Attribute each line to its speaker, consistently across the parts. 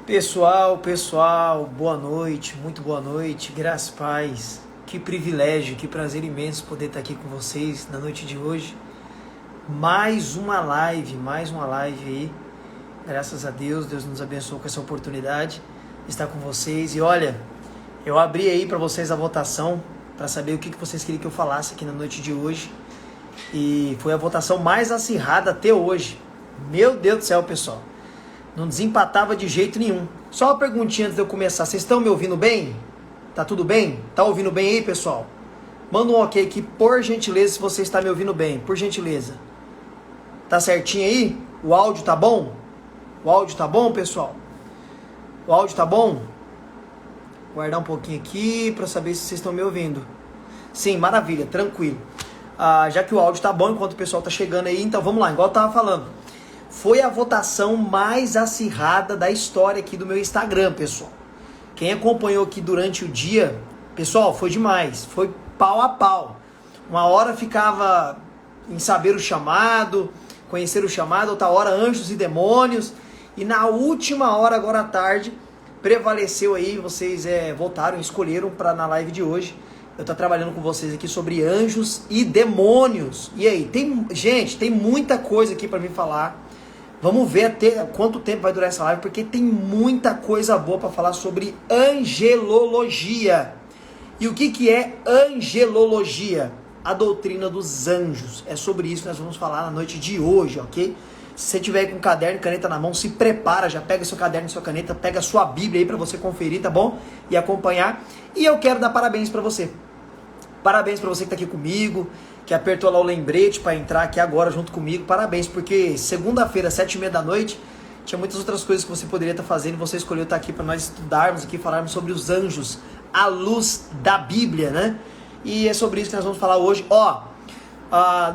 Speaker 1: Pessoal, boa noite, muito boa noite, graças e paz. Que privilégio, que prazer imenso poder estar aqui com vocês na noite de hoje. Mais uma live aí. Graças a Deus, Deus nos abençoou com essa oportunidade de estar com vocês. E olha, eu abri aí para vocês a votação para saber o que vocês queriam que eu falasse aqui na noite de hoje. E foi a votação mais acirrada até hoje. Meu Deus do céu, pessoal. Não desempatava de jeito nenhum. Só uma perguntinha antes de eu começar. Vocês estão me ouvindo bem? Tá tudo bem? Tá ouvindo bem aí, pessoal? Manda um ok aqui, por gentileza, se você está me ouvindo bem. Por gentileza. Tá certinho aí? O áudio tá bom? O áudio tá bom, pessoal? O áudio tá bom? Vou guardar um pouquinho aqui para saber se vocês estão me ouvindo. Sim, maravilha, tranquilo. Já que o áudio tá bom enquanto o pessoal tá chegando aí, então vamos lá, igual eu tava falando. Foi a votação mais acirrada da história aqui do meu Instagram, pessoal. Quem acompanhou aqui durante o dia, pessoal, foi demais. Foi pau a pau. Uma hora ficava em saber o chamado, conhecer o chamado, outra hora anjos e demônios. E na última hora, agora à tarde, prevaleceu aí, vocês votaram, escolheram para na live de hoje. Eu tô trabalhando com vocês aqui sobre anjos e demônios. E aí, gente, tem muita coisa aqui para me falar. Vamos ver até quanto tempo vai durar essa live, porque tem muita coisa boa para falar sobre angelologia. E o que é angelologia? A doutrina dos anjos. É sobre isso que nós vamos falar na noite de hoje, ok? Se você tiver com caderno e caneta na mão, se prepara, já pega seu caderno e sua caneta, pega a sua Bíblia aí para você conferir, tá bom? E acompanhar. E eu quero dar parabéns para você. Parabéns para você que tá aqui comigo, que apertou lá o lembrete para entrar aqui agora junto comigo. Parabéns, porque segunda-feira, 7h30 da noite, tinha muitas outras coisas que você poderia estar fazendo. Você escolheu estar aqui para nós estudarmos aqui, falarmos sobre os anjos à luz da Bíblia, né? E é sobre isso que nós vamos falar hoje.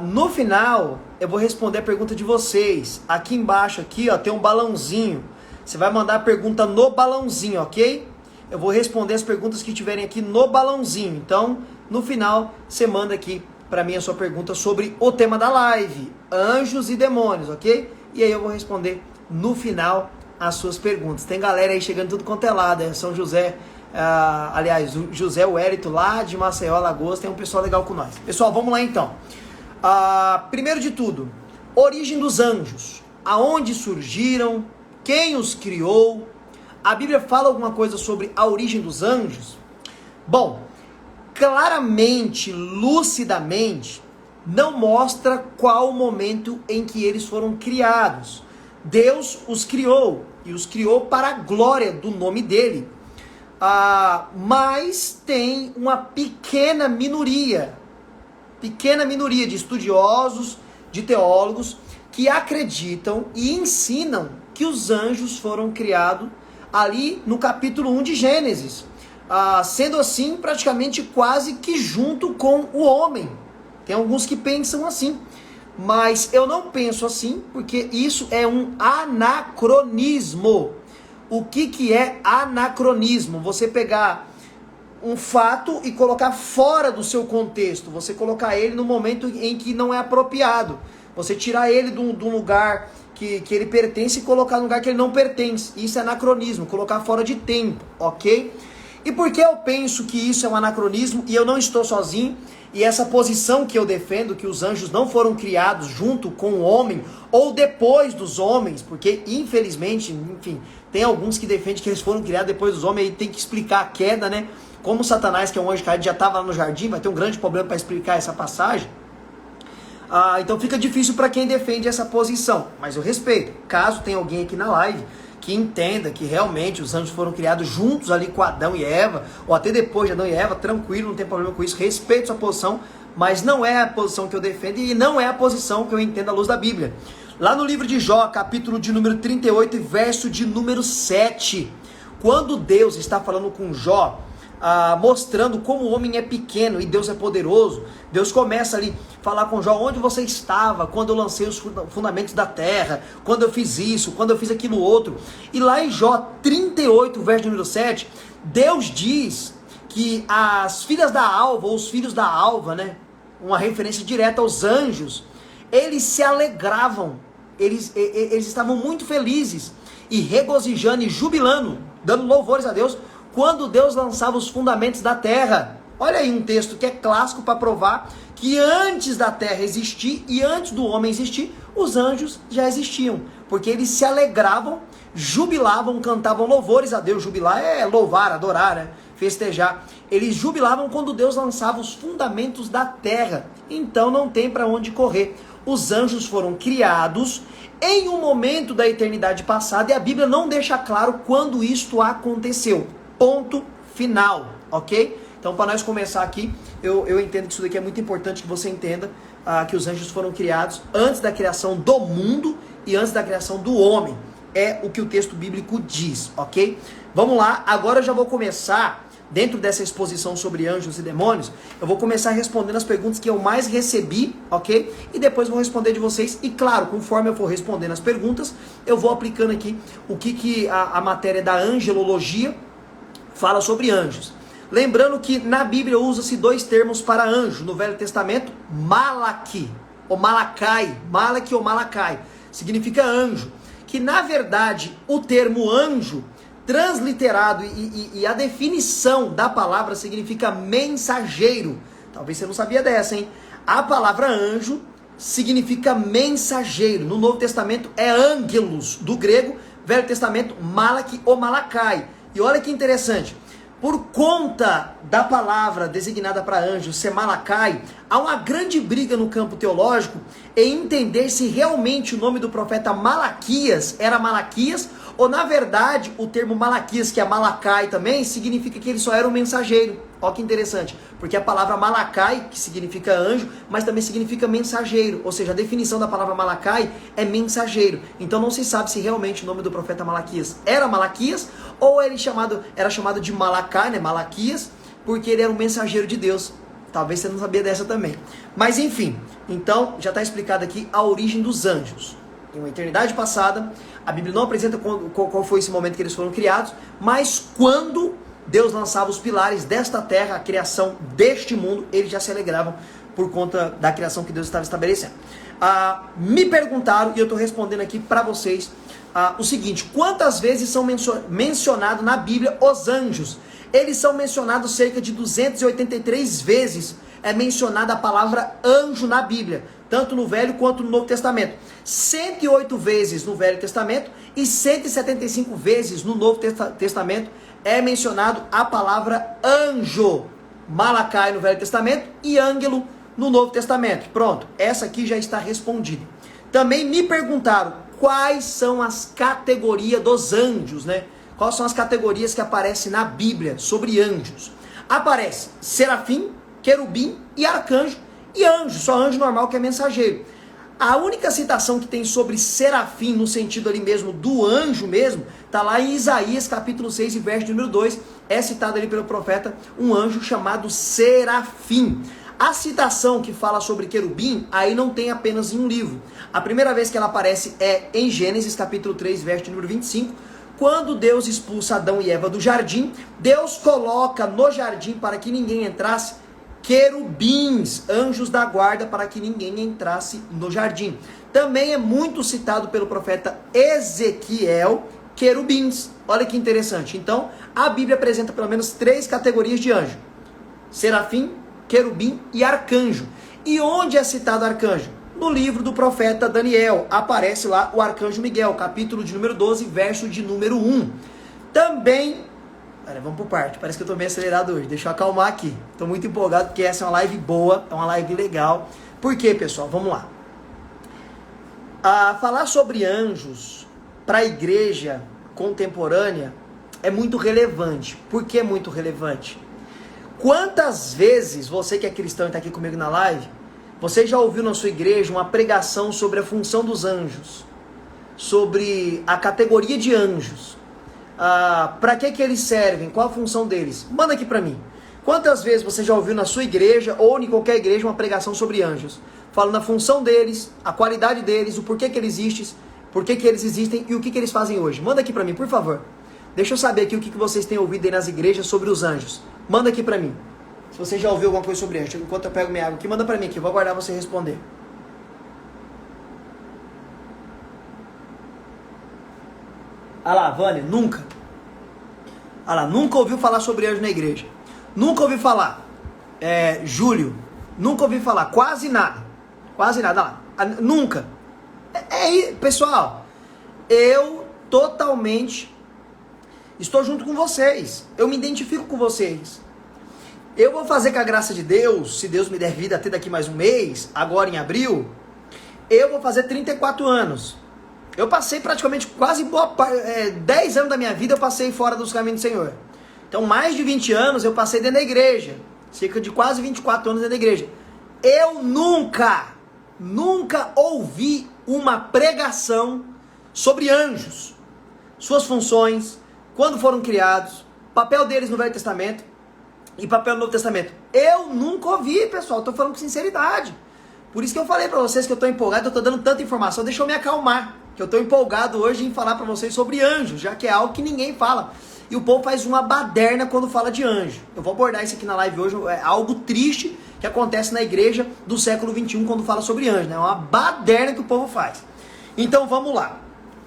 Speaker 1: No final, eu vou responder a pergunta de vocês. Aqui embaixo, aqui, tem um balãozinho. Você vai mandar a pergunta no balãozinho, ok? Eu vou responder as perguntas que tiverem aqui no balãozinho. Então, no final, você manda aqui para mim a sua pergunta sobre o tema da live, anjos e demônios, ok? E aí eu vou responder no final as suas perguntas. Tem galera aí chegando tudo quanto é lado, São José, aliás, o José Wérito lá de Maceió, Alagoas, tem um pessoal legal com nós. Pessoal, vamos lá então. Primeiro de tudo, origem dos anjos. Aonde surgiram? Quem os criou? A Bíblia fala alguma coisa sobre a origem dos anjos? Bom, claramente, lucidamente, não mostra qual o momento em que eles foram criados. Deus os criou, e os criou para a glória do nome dele. Mas tem uma pequena minoria de estudiosos, de teólogos, que acreditam e ensinam que os anjos foram criados ali no capítulo 1 de Gênesis. Sendo assim, praticamente quase que junto com o homem. Tem alguns que pensam assim, mas eu não penso assim, porque isso é um anacronismo. O que é anacronismo? Você pegar um fato e colocar fora do seu contexto, você colocar ele no momento em que não é apropriado, você tirar ele de um lugar que ele pertence e colocar no lugar que ele não pertence. Isso é anacronismo, colocar fora de tempo, ok? E por que eu penso que isso é um anacronismo e eu não estou sozinho? E essa posição que eu defendo, que os anjos não foram criados junto com o homem ou depois dos homens, porque infelizmente, enfim, tem alguns que defendem que eles foram criados depois dos homens, aí tem que explicar a queda, né? Como Satanás, que é um anjo caído, já estava lá no jardim, vai ter um grande problema para explicar essa passagem. Então fica difícil para quem defende essa posição, mas eu respeito. Caso tenha alguém aqui na live que entenda que realmente os anjos foram criados juntos ali com Adão e Eva, ou até depois de Adão e Eva, tranquilo, não tem problema com isso, respeito sua posição, mas não é a posição que eu defendo e não é a posição que eu entendo à luz da Bíblia. Lá no livro de Jó, capítulo de número 38 e verso de número 7, quando Deus está falando com Jó, mostrando como o homem é pequeno e Deus é poderoso, Deus começa ali a falar com Jó: onde você estava quando eu lancei os fundamentos da terra, quando eu fiz isso, quando eu fiz aquilo outro. E lá em Jó 38, verso número 7, Deus diz que as filhas da alva, ou os filhos da alva, né, uma referência direta aos anjos, eles se alegravam, eles estavam muito felizes e regozijando e jubilando, dando louvores a Deus, quando Deus lançava os fundamentos da terra. Olha aí um texto que é clássico para provar que antes da terra existir e antes do homem existir, os anjos já existiam, porque eles se alegravam, jubilavam, cantavam louvores a Deus. Jubilar é louvar, adorar, né? Festejar. Eles jubilavam quando Deus lançava os fundamentos da terra. Então não tem para onde correr. Os anjos foram criados em um momento da eternidade passada e a Bíblia não deixa claro quando isto aconteceu. Ponto final, ok? Então, para nós começar aqui, eu entendo que isso daqui é muito importante que você entenda que os anjos foram criados antes da criação do mundo e antes da criação do homem. É o que o texto bíblico diz, ok? Vamos lá, agora eu já vou começar, dentro dessa exposição sobre anjos e demônios, eu vou começar respondendo as perguntas que eu mais recebi, ok? E depois vou responder de vocês, e claro, conforme eu for respondendo as perguntas, eu vou aplicando aqui o que a matéria da angelologia fala sobre anjos. Lembrando que na Bíblia usa-se dois termos para anjo. No Velho Testamento, Malaki, ou Malacai, Malaki ou Malacai, significa anjo. Que na verdade o termo anjo, transliterado e a definição da palavra significa mensageiro. Talvez você não sabia dessa, hein? A palavra anjo significa mensageiro. No Novo Testamento é angelos, do grego. Velho Testamento, Malaki ou Malacai. E olha que interessante. Por conta da palavra designada para anjo ser Malacai, há uma grande briga no campo teológico em entender se realmente o nome do profeta Malaquias era Malaquias, ou na verdade o termo Malaquias, que é Malacai também, significa que ele só era um mensageiro. Olha que interessante, porque a palavra Malacai, que significa anjo, mas também significa mensageiro, ou seja, a definição da palavra Malacai é mensageiro. Então não se sabe se realmente o nome do profeta Malaquias era Malaquias, ou ele era chamado de Malacai, né, Malaquias, porque ele era um mensageiro de Deus. Talvez você não sabia dessa também. Mas enfim, então já está explicado aqui a origem dos anjos. Em uma eternidade passada, a Bíblia não apresenta qual foi esse momento que eles foram criados, mas quando Deus lançava os pilares desta terra, a criação deste mundo, eles já se alegravam por conta da criação que Deus estava estabelecendo. Me perguntaram, e eu estou respondendo aqui para vocês, o seguinte: quantas vezes são mencionados na Bíblia os anjos? Eles são mencionados cerca de 283 vezes, é mencionada a palavra anjo na Bíblia, tanto no Velho quanto no Novo Testamento. 108 vezes no Velho Testamento e 175 vezes no Novo Testamento é mencionado a palavra anjo. Malacai no Velho Testamento e ângelo no Novo Testamento. Pronto, essa aqui já está respondida. Também me perguntaram quais são as categorias dos anjos, né? Quais são as categorias que aparecem na Bíblia sobre anjos? Aparece serafim, querubim e arcanjo e anjo, só anjo normal que é mensageiro. A única citação que tem sobre serafim, no sentido ali mesmo do anjo mesmo, está lá em Isaías capítulo 6 e verso número 2, é citado ali pelo profeta um anjo chamado serafim. A citação que fala sobre querubim, aí não tem apenas em um livro. A primeira vez que ela aparece é em Gênesis capítulo 3, verso número 25, quando Deus expulsa Adão e Eva do jardim, Deus coloca no jardim para que ninguém entrasse querubins, anjos da guarda, para que ninguém entrasse no jardim. Também é muito citado pelo profeta Ezequiel, querubins. Olha que interessante. Então, a Bíblia apresenta pelo menos 3 categorias de anjo: serafim, querubim e arcanjo. E onde é citado arcanjo? No livro do profeta Daniel, aparece lá o arcanjo Miguel, capítulo de número 12, verso de número 1. Também, vamos por parte, parece que eu estou meio acelerado hoje, deixa eu acalmar aqui. Estou muito empolgado porque essa é uma live boa, é uma live legal. Por quê, pessoal? Vamos lá. Falar sobre anjos para a igreja contemporânea é muito relevante. Por que é muito relevante? Quantas vezes você que é cristão e está aqui comigo na live, você já ouviu na sua igreja uma pregação sobre a função dos anjos, sobre a categoria de anjos, para que eles servem, qual a função deles? Manda aqui para mim. Quantas vezes você já ouviu na sua igreja ou em qualquer igreja uma pregação sobre anjos, falando a função deles, a qualidade deles, o porquê que eles existem e o que eles fazem hoje? Manda aqui para mim, por favor. Deixa eu saber aqui o que vocês têm ouvido aí nas igrejas sobre os anjos. Manda aqui para mim. Se você já ouviu alguma coisa sobre anjos, enquanto eu pego minha água aqui, manda para mim aqui, eu vou aguardar você responder. Ah lá, Vânia, nunca. Ah lá, nunca ouviu falar sobre anjo na igreja. Nunca ouviu falar. Júlio, nunca ouviu falar. Quase nada. Quase nada. Ah lá, nunca. Pessoal, eu totalmente estou junto com vocês. Eu me identifico com vocês. Eu vou fazer com a graça de Deus, se Deus me der vida até daqui mais um mês, agora em abril, eu vou fazer 34 anos. Eu passei praticamente quase 10 anos da minha vida eu passei fora dos caminhos do Senhor. Então mais de 20 anos eu passei dentro da igreja. Cerca de quase 24 anos dentro da igreja. Eu nunca ouvi uma pregação sobre anjos, suas funções, quando foram criados, papel deles no Velho Testamento e papel no Novo Testamento. Eu nunca ouvi, pessoal, estou falando com sinceridade. Por isso que eu falei para vocês que eu estou empolgado, eu estou dando tanta informação, deixa eu me acalmar, que eu estou empolgado hoje em falar para vocês sobre anjos, já que é algo que ninguém fala. E o povo faz uma baderna quando fala de anjo. Eu vou abordar isso aqui na live hoje, é algo triste que acontece na igreja do século XXI quando fala sobre anjo, né? É uma baderna que o povo faz. Então vamos lá.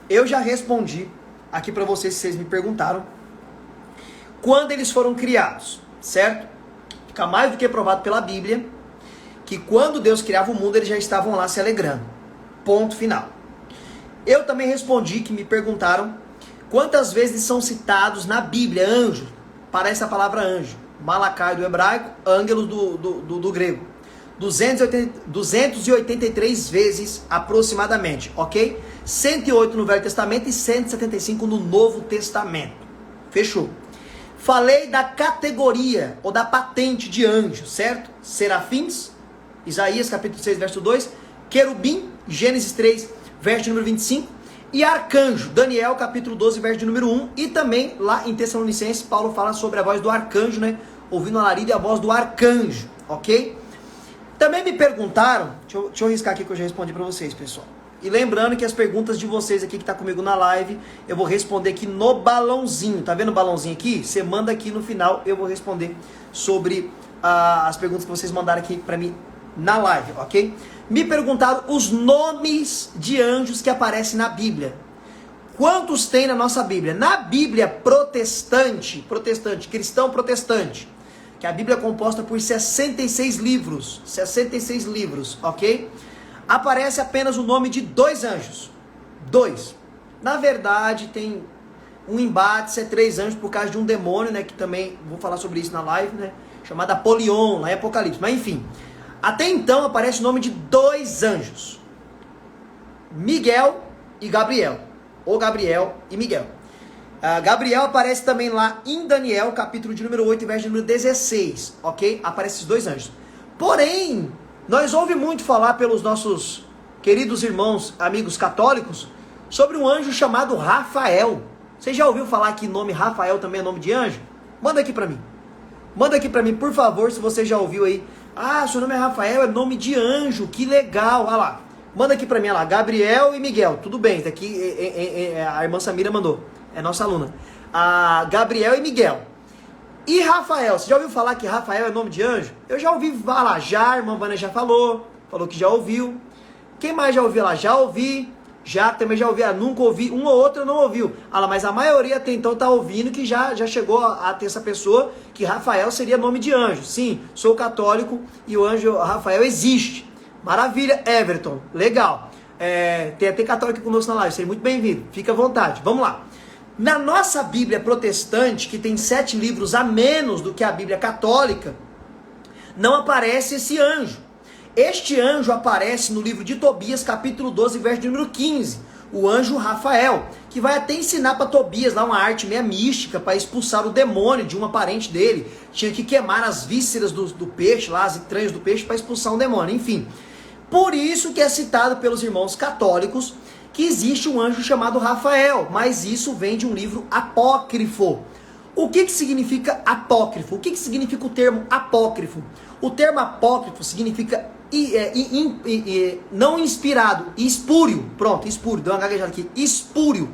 Speaker 1: Eu já respondi aqui para vocês, se vocês me perguntaram, quando eles foram criados, certo? Fica mais do que provado pela Bíblia que quando Deus criava o mundo, eles já estavam lá se alegrando. Ponto final. Eu também respondi que me perguntaram quantas vezes são citados na Bíblia anjos. Parece a palavra anjo. Malakai do hebraico, ângelos do grego. 283 vezes aproximadamente, ok? 108 no Velho Testamento e 175 no Novo Testamento. Fechou. Falei da categoria ou da patente de anjo, certo? Serafins, Isaías capítulo 6, verso 2. Querubim, Gênesis 3, verso número 25. E arcanjo, Daniel capítulo 12, verso de número 1. E também lá em Tessalonicenses, Paulo fala sobre a voz do arcanjo, né? Ouvindo a alarido e a voz do arcanjo, ok? Também me perguntaram, deixa eu riscar aqui que eu já respondi para vocês, pessoal. E lembrando que as perguntas de vocês aqui que tá comigo na live, eu vou responder aqui no balãozinho. Tá vendo o balãozinho aqui? Você manda aqui no final, eu vou responder sobre as perguntas que vocês mandaram aqui para mim na live, ok? Me perguntaram os nomes de anjos que aparecem na Bíblia. Quantos tem na nossa Bíblia? Na Bíblia protestante, cristão protestante, que a Bíblia é composta por 66 livros, ok? Aparece apenas o nome de 2 anjos. 2. Na verdade, tem um embate se é 3 anjos por causa de um demônio, né? Que também vou falar sobre isso na live, né? Chamado Apolion, lá em Apocalipse. Mas enfim, até então aparece o nome de 2 anjos. Miguel e Gabriel. Ou Gabriel e Miguel. Gabriel aparece também lá em Daniel, capítulo de número 8, verso de número 16. Ok? Aparecem esses 2 anjos. Porém, nós ouvimos muito falar pelos nossos queridos irmãos, amigos católicos, sobre um anjo chamado Rafael. Você já ouviu falar que nome Rafael também é nome de anjo? Manda aqui pra mim. Manda aqui pra mim, por favor, se você já ouviu aí. Ah, seu nome é Rafael, é nome de anjo, que legal. Olha lá. Manda aqui pra mim, olha lá. Gabriel e Miguel. Tudo bem, daqui a irmã Samira mandou. É nossa aluna. Gabriel e Miguel. E Rafael, você já ouviu falar que Rafael é nome de anjo? Eu já ouvi falar, já, a irmã Vânia já falou que já ouviu. Quem mais já ouviu lá? Já ouvi, já também já ouvi, nunca ouvi, um ou outro não ouviu. Mas a maioria até então tá ouvindo que já chegou a ter essa pessoa, que Rafael seria nome de anjo. Sim, sou católico e o anjo Rafael existe. Maravilha, Everton, legal. Tem até católico conosco na live, seja muito bem-vindo, fica à vontade, vamos lá. Na nossa Bíblia protestante, que tem 7 livros a menos do que a Bíblia católica, não aparece esse anjo. Este anjo aparece no livro de Tobias, capítulo 12, verso de número 15. O anjo Rafael, que vai até ensinar para Tobias lá uma arte meio mística para expulsar o demônio de uma parente dele. Tinha que queimar as vísceras do peixe, lá as entranhas do peixe, para expulsar um demônio. Enfim, por isso que é citado pelos irmãos católicos que existe um anjo chamado Rafael, mas isso vem de um livro apócrifo. O que significa apócrifo? O que significa o termo apócrifo? O termo apócrifo significa não inspirado, espúrio. Pronto, espúrio, deu uma gaguejada aqui. Espúrio.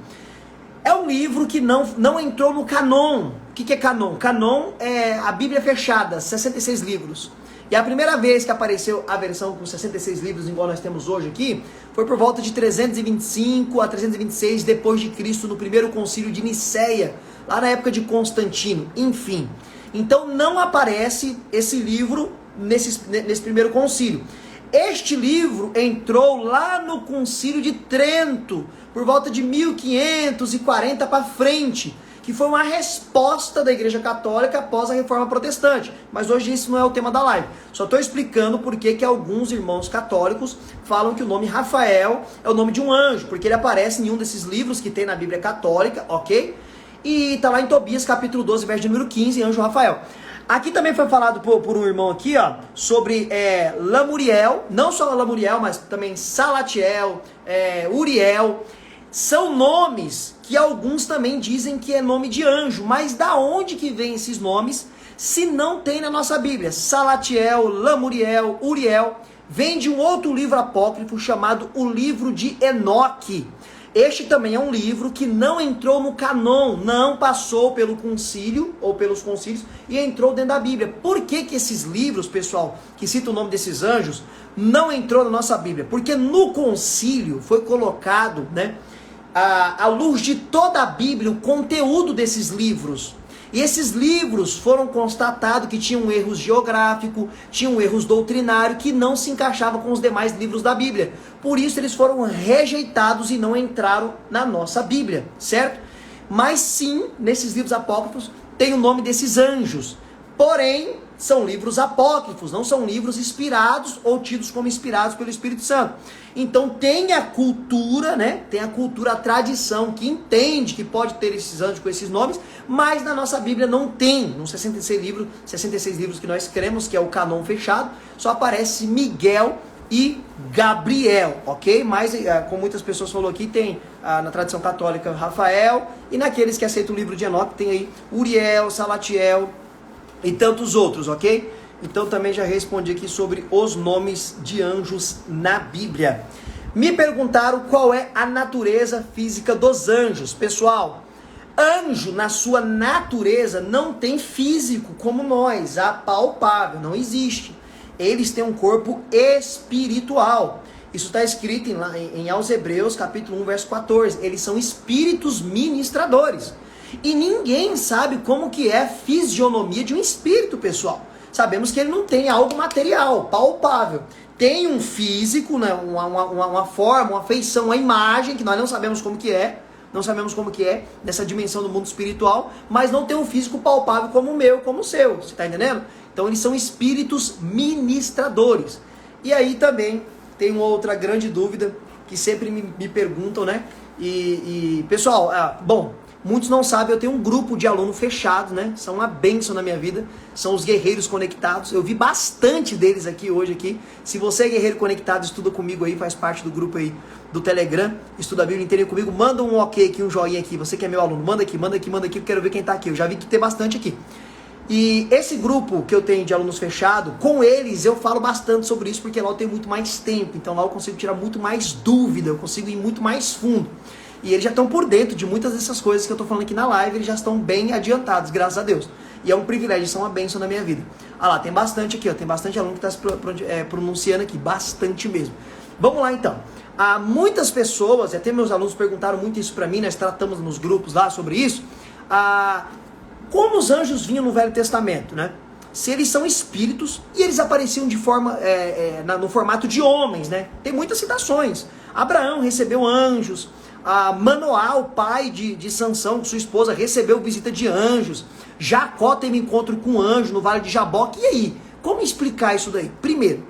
Speaker 1: É um livro que não entrou no canon. O que é canon? Canon é a Bíblia fechada, 66 livros. E a primeira vez que apareceu a versão com 66 livros, igual nós temos hoje aqui, foi por volta de 325 a 326 depois de Cristo, no primeiro concílio de Nicéia, lá na época de Constantino, enfim. Então não aparece esse livro nesse primeiro concílio. Este livro entrou lá no concílio de Trento, por volta de 1540 para frente, que foi uma resposta da Igreja Católica após a Reforma Protestante. Mas hoje isso não é o tema da live. Só estou explicando por que alguns irmãos católicos falam que o nome Rafael é o nome de um anjo, porque ele aparece em um desses livros que tem na Bíblia Católica, ok? E está lá em Tobias, capítulo 12, verso de número 15, anjo Rafael. Aqui também foi falado por um irmão aqui, ó, sobre Lamuriel, não só Lamuriel, mas também Salatiel, Uriel. São nomes que alguns também dizem que é nome de anjo, mas da onde que vem esses nomes se não tem na nossa Bíblia? Salatiel, Lamuriel, Uriel, vem de um outro livro apócrifo chamado o livro de Enoque. Este também é um livro que não entrou no canon, não passou pelo concílio ou pelos concílios e entrou dentro da Bíblia. Por que esses livros, pessoal, que citam o nome desses anjos, não entrou na nossa Bíblia? Porque no concílio foi colocado, né, à luz de toda a Bíblia, o conteúdo desses livros. E esses livros foram constatados que tinham erros geográficos, tinham erros doutrinários que não se encaixavam com os demais livros da Bíblia. Por isso eles foram rejeitados e não entraram na nossa Bíblia, certo? Mas sim, nesses livros apócrifos tem o nome desses anjos. Porém, são livros apócrifos, não são livros inspirados ou tidos como inspirados pelo Espírito Santo. Então tem a cultura, né? Tem a cultura, a tradição que entende que pode ter esses anjos com esses nomes, mas na nossa Bíblia não tem. Nos 66 livros que nós cremos, que é o canon fechado, só aparece Miguel e Gabriel, ok? Mas, como muitas pessoas falaram aqui, tem na tradição católica Rafael, e naqueles que aceitam o livro de Enoque tem aí Uriel, Salatiel e tantos outros, ok? Então também já respondi aqui sobre os nomes de anjos na Bíblia. Me perguntaram qual é a natureza física dos anjos. Pessoal, anjo na sua natureza não tem físico como nós, apalpável, não existe. Eles têm um corpo espiritual. Isso está escrito em aos Hebreus, capítulo 1, verso 14. Eles são espíritos ministradores. E ninguém sabe como que é a fisionomia de um espírito, pessoal. Sabemos que ele não tem algo material, palpável. Tem um físico, né, uma forma, uma feição, uma imagem, que nós não sabemos como que é. Não sabemos como que é, nessa dimensão do mundo espiritual. Mas não tem um físico palpável como o meu, como o seu. Você está entendendo? Então eles são espíritos ministradores. E aí também tem uma outra grande dúvida que sempre me perguntam, né? Pessoal, bom, muitos não sabem, eu tenho um grupo de alunos fechados, né? São uma bênção na minha vida. São os guerreiros conectados. Eu vi bastante deles hoje aqui. Se você é guerreiro conectado, estuda comigo aí, faz parte do grupo aí do Telegram, estuda a Bíblia inteira comigo, manda um ok aqui, um joinha aqui. Você que é meu aluno, manda aqui, eu quero ver quem tá aqui. Eu já vi que tem bastante aqui. E esse grupo que eu tenho de alunos fechado, com eles eu falo bastante sobre isso, porque lá eu tenho muito mais tempo. Então lá eu consigo tirar muito mais dúvida, eu consigo ir muito mais fundo. E eles já estão por dentro de muitas dessas coisas que eu estou falando aqui na live, eles já estão bem adiantados, graças a Deus. E é um privilégio, isso é uma bênção na minha vida. Ah lá, tem bastante aqui, ó, tem bastante aluno que está se pronunciando aqui, bastante mesmo. Vamos lá então. Muitas pessoas, até meus alunos perguntaram muito isso para mim, nós tratamos nos grupos lá sobre isso. Como os anjos vinham no Velho Testamento, né? Se eles são espíritos e eles apareciam de forma, no formato de homens, né? Tem muitas citações. Abraão recebeu anjos. Manoá, o pai de Sansão, sua esposa, recebeu visita de anjos. Jacó teve encontro com um anjo no Vale de Jaboque. E aí? Como explicar isso daí? Primeiro,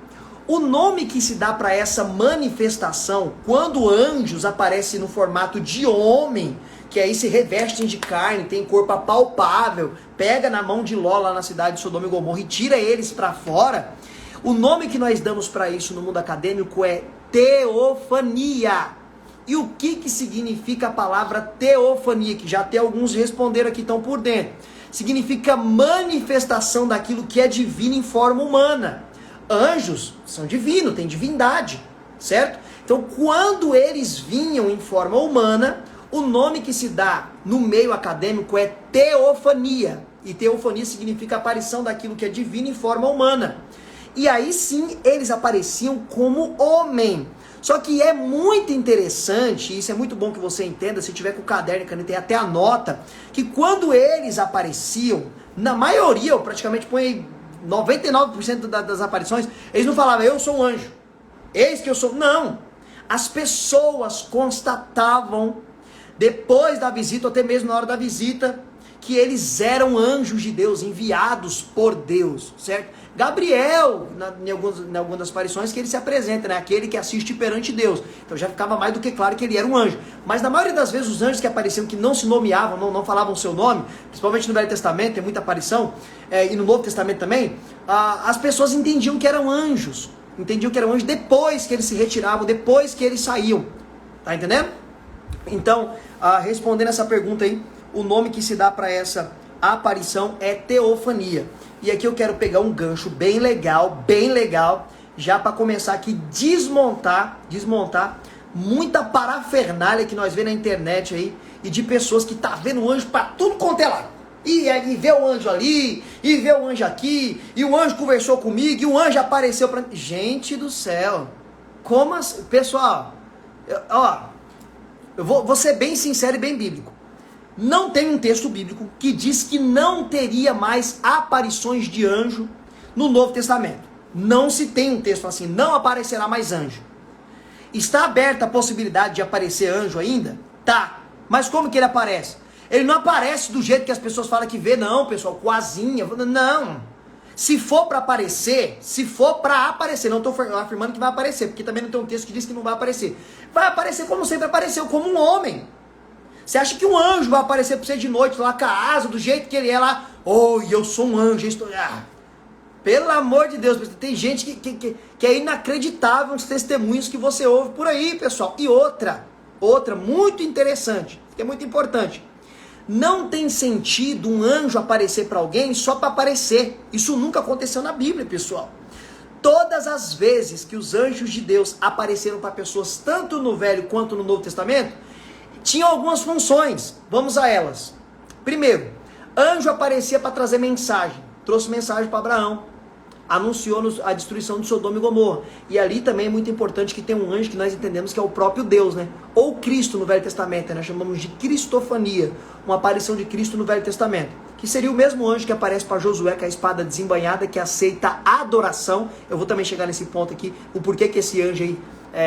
Speaker 1: o nome que se dá para essa manifestação, quando anjos aparecem no formato de homem, que aí se revestem de carne, tem corpo apalpável, pega na mão de Ló lá na cidade de Sodoma e Gomorra e tira eles para fora, o nome que nós damos para isso no mundo acadêmico é teofania. E o que significa a palavra teofania? Que já tem alguns responderam aqui, estão por dentro. Significa manifestação daquilo que é divino em forma humana. Anjos são divinos, têm divindade, certo? Então, quando eles vinham em forma humana, o nome que se dá no meio acadêmico é teofania. E teofania significa aparição daquilo que é divino em forma humana. E aí sim eles apareciam como homem. Só que é muito interessante, e isso é muito bom que você entenda, se tiver com o caderno e caneta, até anota, que quando eles apareciam, na maioria, eu praticamente põe 99% das aparições, eles não falavam, eu sou um anjo, eis que eu sou, não. As pessoas constatavam, depois da visita, ou até mesmo na hora da visita, que eles eram anjos de Deus, enviados por Deus, certo? Gabriel, em algumas das aparições, que ele se apresenta, né? Aquele que assiste perante Deus. Então já ficava mais do que claro que ele era um anjo. Mas na maioria das vezes, os anjos que apareciam, que não se nomeavam, não falavam o seu nome, principalmente no Velho Testamento, tem muita aparição, e no Novo Testamento também, as pessoas entendiam que eram anjos. Entendiam que eram anjos depois que eles se retiravam, depois que eles saíam. Tá entendendo? Então, respondendo essa pergunta aí, o nome que se dá para essa aparição é teofania. E aqui eu quero pegar um gancho bem legal, já para começar aqui desmontar muita parafernália que nós vemos na internet aí, e de pessoas que tá vendo o anjo para tudo quanto é lado. E vê o anjo ali, e vê o anjo aqui, e o anjo conversou comigo, e o anjo apareceu para mim. Gente do céu, como assim? Pessoal, eu vou ser bem sincero e bem bíblico. Não tem um texto bíblico que diz que não teria mais aparições de anjo no Novo Testamento. Não se tem um texto assim, não aparecerá mais anjo. Está aberta a possibilidade de aparecer anjo ainda? Tá. Mas como que ele aparece? Ele não aparece do jeito que as pessoas falam que vê, não, pessoal, com asinha. Não. Se for para aparecer, não estou afirmando que vai aparecer, porque também não tem um texto que diz que não vai aparecer. Vai aparecer como sempre apareceu, como um homem. Você acha que um anjo vai aparecer para você de noite lá com a asa, do jeito que ele é lá? Eu sou um anjo. Pelo amor de Deus, tem gente que é inacreditável os testemunhos que você ouve por aí, pessoal. E outra muito interessante, que é muito importante. Não tem sentido um anjo aparecer para alguém só para aparecer. Isso nunca aconteceu na Bíblia, pessoal. Todas as vezes que os anjos de Deus apareceram para pessoas, tanto no Velho quanto no Novo Testamento, tinham algumas funções. Vamos a elas. Primeiro, anjo aparecia para trazer mensagem. Trouxe mensagem para Abraão. Anunciou a destruição de Sodoma e Gomorra. E ali também é muito importante que tem um anjo que nós entendemos que é o próprio Deus, né? Ou Cristo no Velho Testamento, nós chamamos de cristofania, uma aparição de Cristo no Velho Testamento, que seria o mesmo anjo que aparece para Josué com a espada desembainhada, que aceita a adoração. Eu vou também chegar nesse ponto aqui, o porquê que esse anjo aí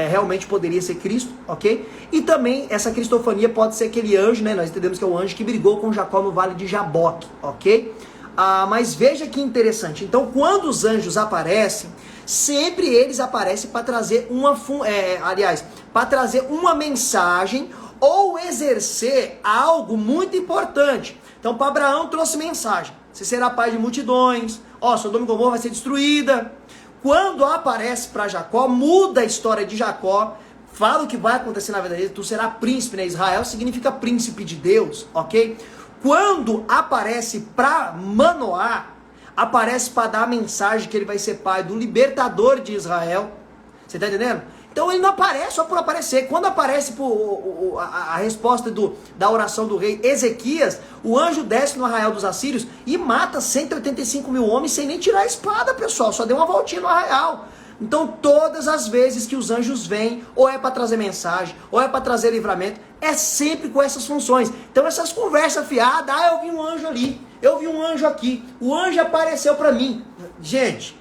Speaker 1: realmente poderia ser Cristo, ok? E também essa cristofania pode ser aquele anjo, né? Nós entendemos que é o anjo que brigou com Jacó no vale de Jaboque, ok? Mas veja que interessante. Então, quando os anjos aparecem, sempre eles aparecem para trazer para trazer uma mensagem ou exercer algo muito importante. Então, para Abraão trouxe mensagem: você será pai de multidões. Sodoma e Gomorra vai ser destruída. Quando aparece para Jacó, muda a história de Jacó. Fala o que vai acontecer na vida dele. Tu será príncipe, né? Israel significa príncipe de Deus, ok? Quando aparece para Manoá, aparece para dar a mensagem que ele vai ser pai do libertador de Israel. Você está entendendo? Então ele não aparece só por aparecer. Quando aparece a resposta da oração do rei Ezequias, o anjo desce no arraial dos assírios e mata 185 mil homens sem nem tirar a espada, pessoal. Só deu uma voltinha no arraial. Então todas as vezes que os anjos vêm, ou é para trazer mensagem, ou é para trazer livramento, é sempre com essas funções. Então essas conversas fiadas, eu vi um anjo ali, eu vi um anjo aqui, o anjo apareceu para mim. Gente,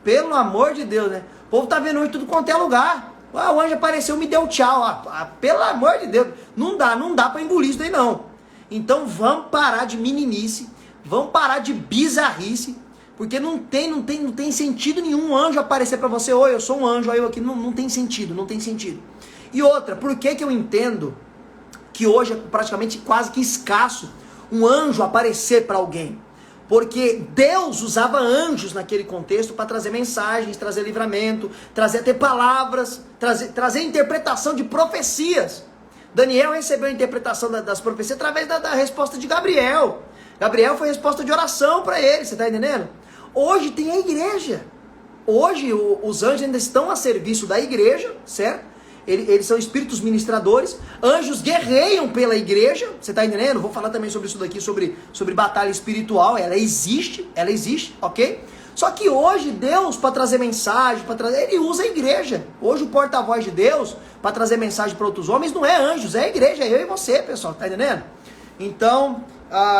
Speaker 1: pelo amor de Deus, né? O povo tá vendo em tudo quanto é lugar. O anjo apareceu, me deu tchau. Pelo amor de Deus, não dá para engolir isso daí não. Então vamos parar de meninice, vamos parar de bizarrice. Porque não tem sentido nenhum um anjo aparecer para você, eu sou um anjo, eu aqui, não tem sentido. E outra, por que eu entendo que hoje é praticamente quase que escasso um anjo aparecer para alguém? Porque Deus usava anjos naquele contexto para trazer mensagens, trazer livramento, trazer até palavras, trazer interpretação de profecias. Daniel recebeu a interpretação das profecias através da resposta de Gabriel. Gabriel foi a resposta de oração para ele, você está entendendo? Hoje tem a igreja. Hoje os anjos ainda estão a serviço da igreja, certo? Eles são espíritos ministradores. Anjos guerreiam pela igreja, você está entendendo? Vou falar também sobre isso daqui, sobre batalha espiritual. Ela existe, ok? Só que hoje Deus, para trazer mensagem, ele usa a igreja. Hoje o porta-voz de Deus, para trazer mensagem para outros homens, não é anjos, é a igreja, é eu e você, pessoal, tá entendendo? Então,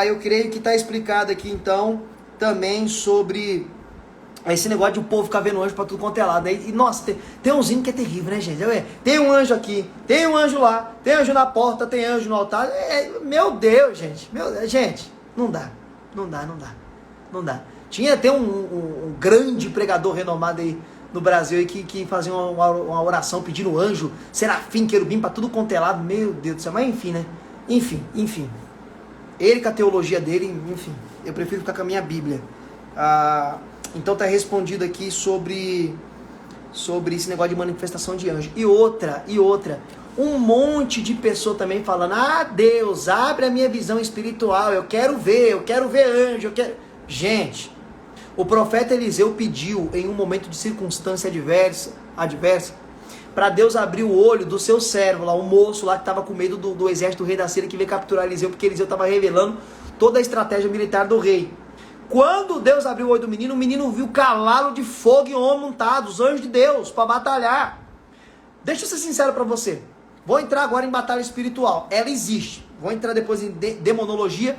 Speaker 1: eu creio que está explicado aqui, então, também sobre esse negócio de o povo ficar vendo anjo para tudo quanto é lado. E nossa, tem uns hinos que é terrível, né, gente? Tem um anjo aqui, tem um anjo lá, tem anjo na porta, tem anjo no altar. Meu Deus, gente. Gente, não dá. Tem um grande pregador renomado aí no Brasil aí que fazia uma oração pedindo anjo, serafim, querubim, para tudo quanto é lado. Meu Deus do céu. Mas enfim, né? Enfim. Ele com a teologia dele, enfim. Eu prefiro ficar com a minha Bíblia. Então tá respondido aqui sobre esse negócio de manifestação de anjo. E outra, um monte de pessoa também falando, Deus, abre a minha visão espiritual, eu quero ver anjo, Gente, o profeta Eliseu pediu em um momento de circunstância adversa, para Deus abrir o olho do seu servo lá, o moço lá que estava com medo do exército do rei da Síria que veio capturar Eliseu, porque Eliseu estava revelando toda a estratégia militar do rei. Quando Deus abriu o olho do menino, o menino viu cavalo de fogo e homem montados, os anjos de Deus, para batalhar. Deixa eu ser sincero para você. Vou entrar agora em batalha espiritual. Ela existe. Vou entrar depois em demonologia.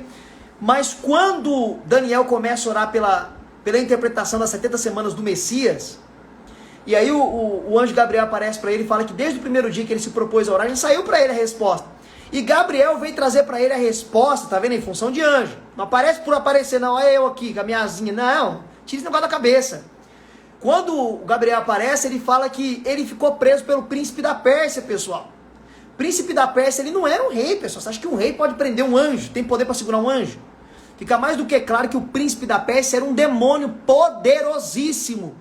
Speaker 1: Mas quando Daniel começa a orar pela interpretação das 70 semanas do Messias, e aí o anjo Gabriel aparece para ele e fala que desde o primeiro dia que ele se propôs a orar, já saiu para ele a resposta. E Gabriel veio trazer para ele a resposta, tá vendo? Em função de anjo. Não aparece por aparecer, não. É eu aqui com a minha asinha. Não, tira esse negócio da cabeça. Quando o Gabriel aparece, ele fala que ele ficou preso pelo príncipe da Pérsia, pessoal. Príncipe da Pérsia, ele não era um rei, pessoal. Você acha que um rei pode prender um anjo? Tem poder para segurar um anjo? Fica mais do que claro que o príncipe da Pérsia era um demônio poderosíssimo.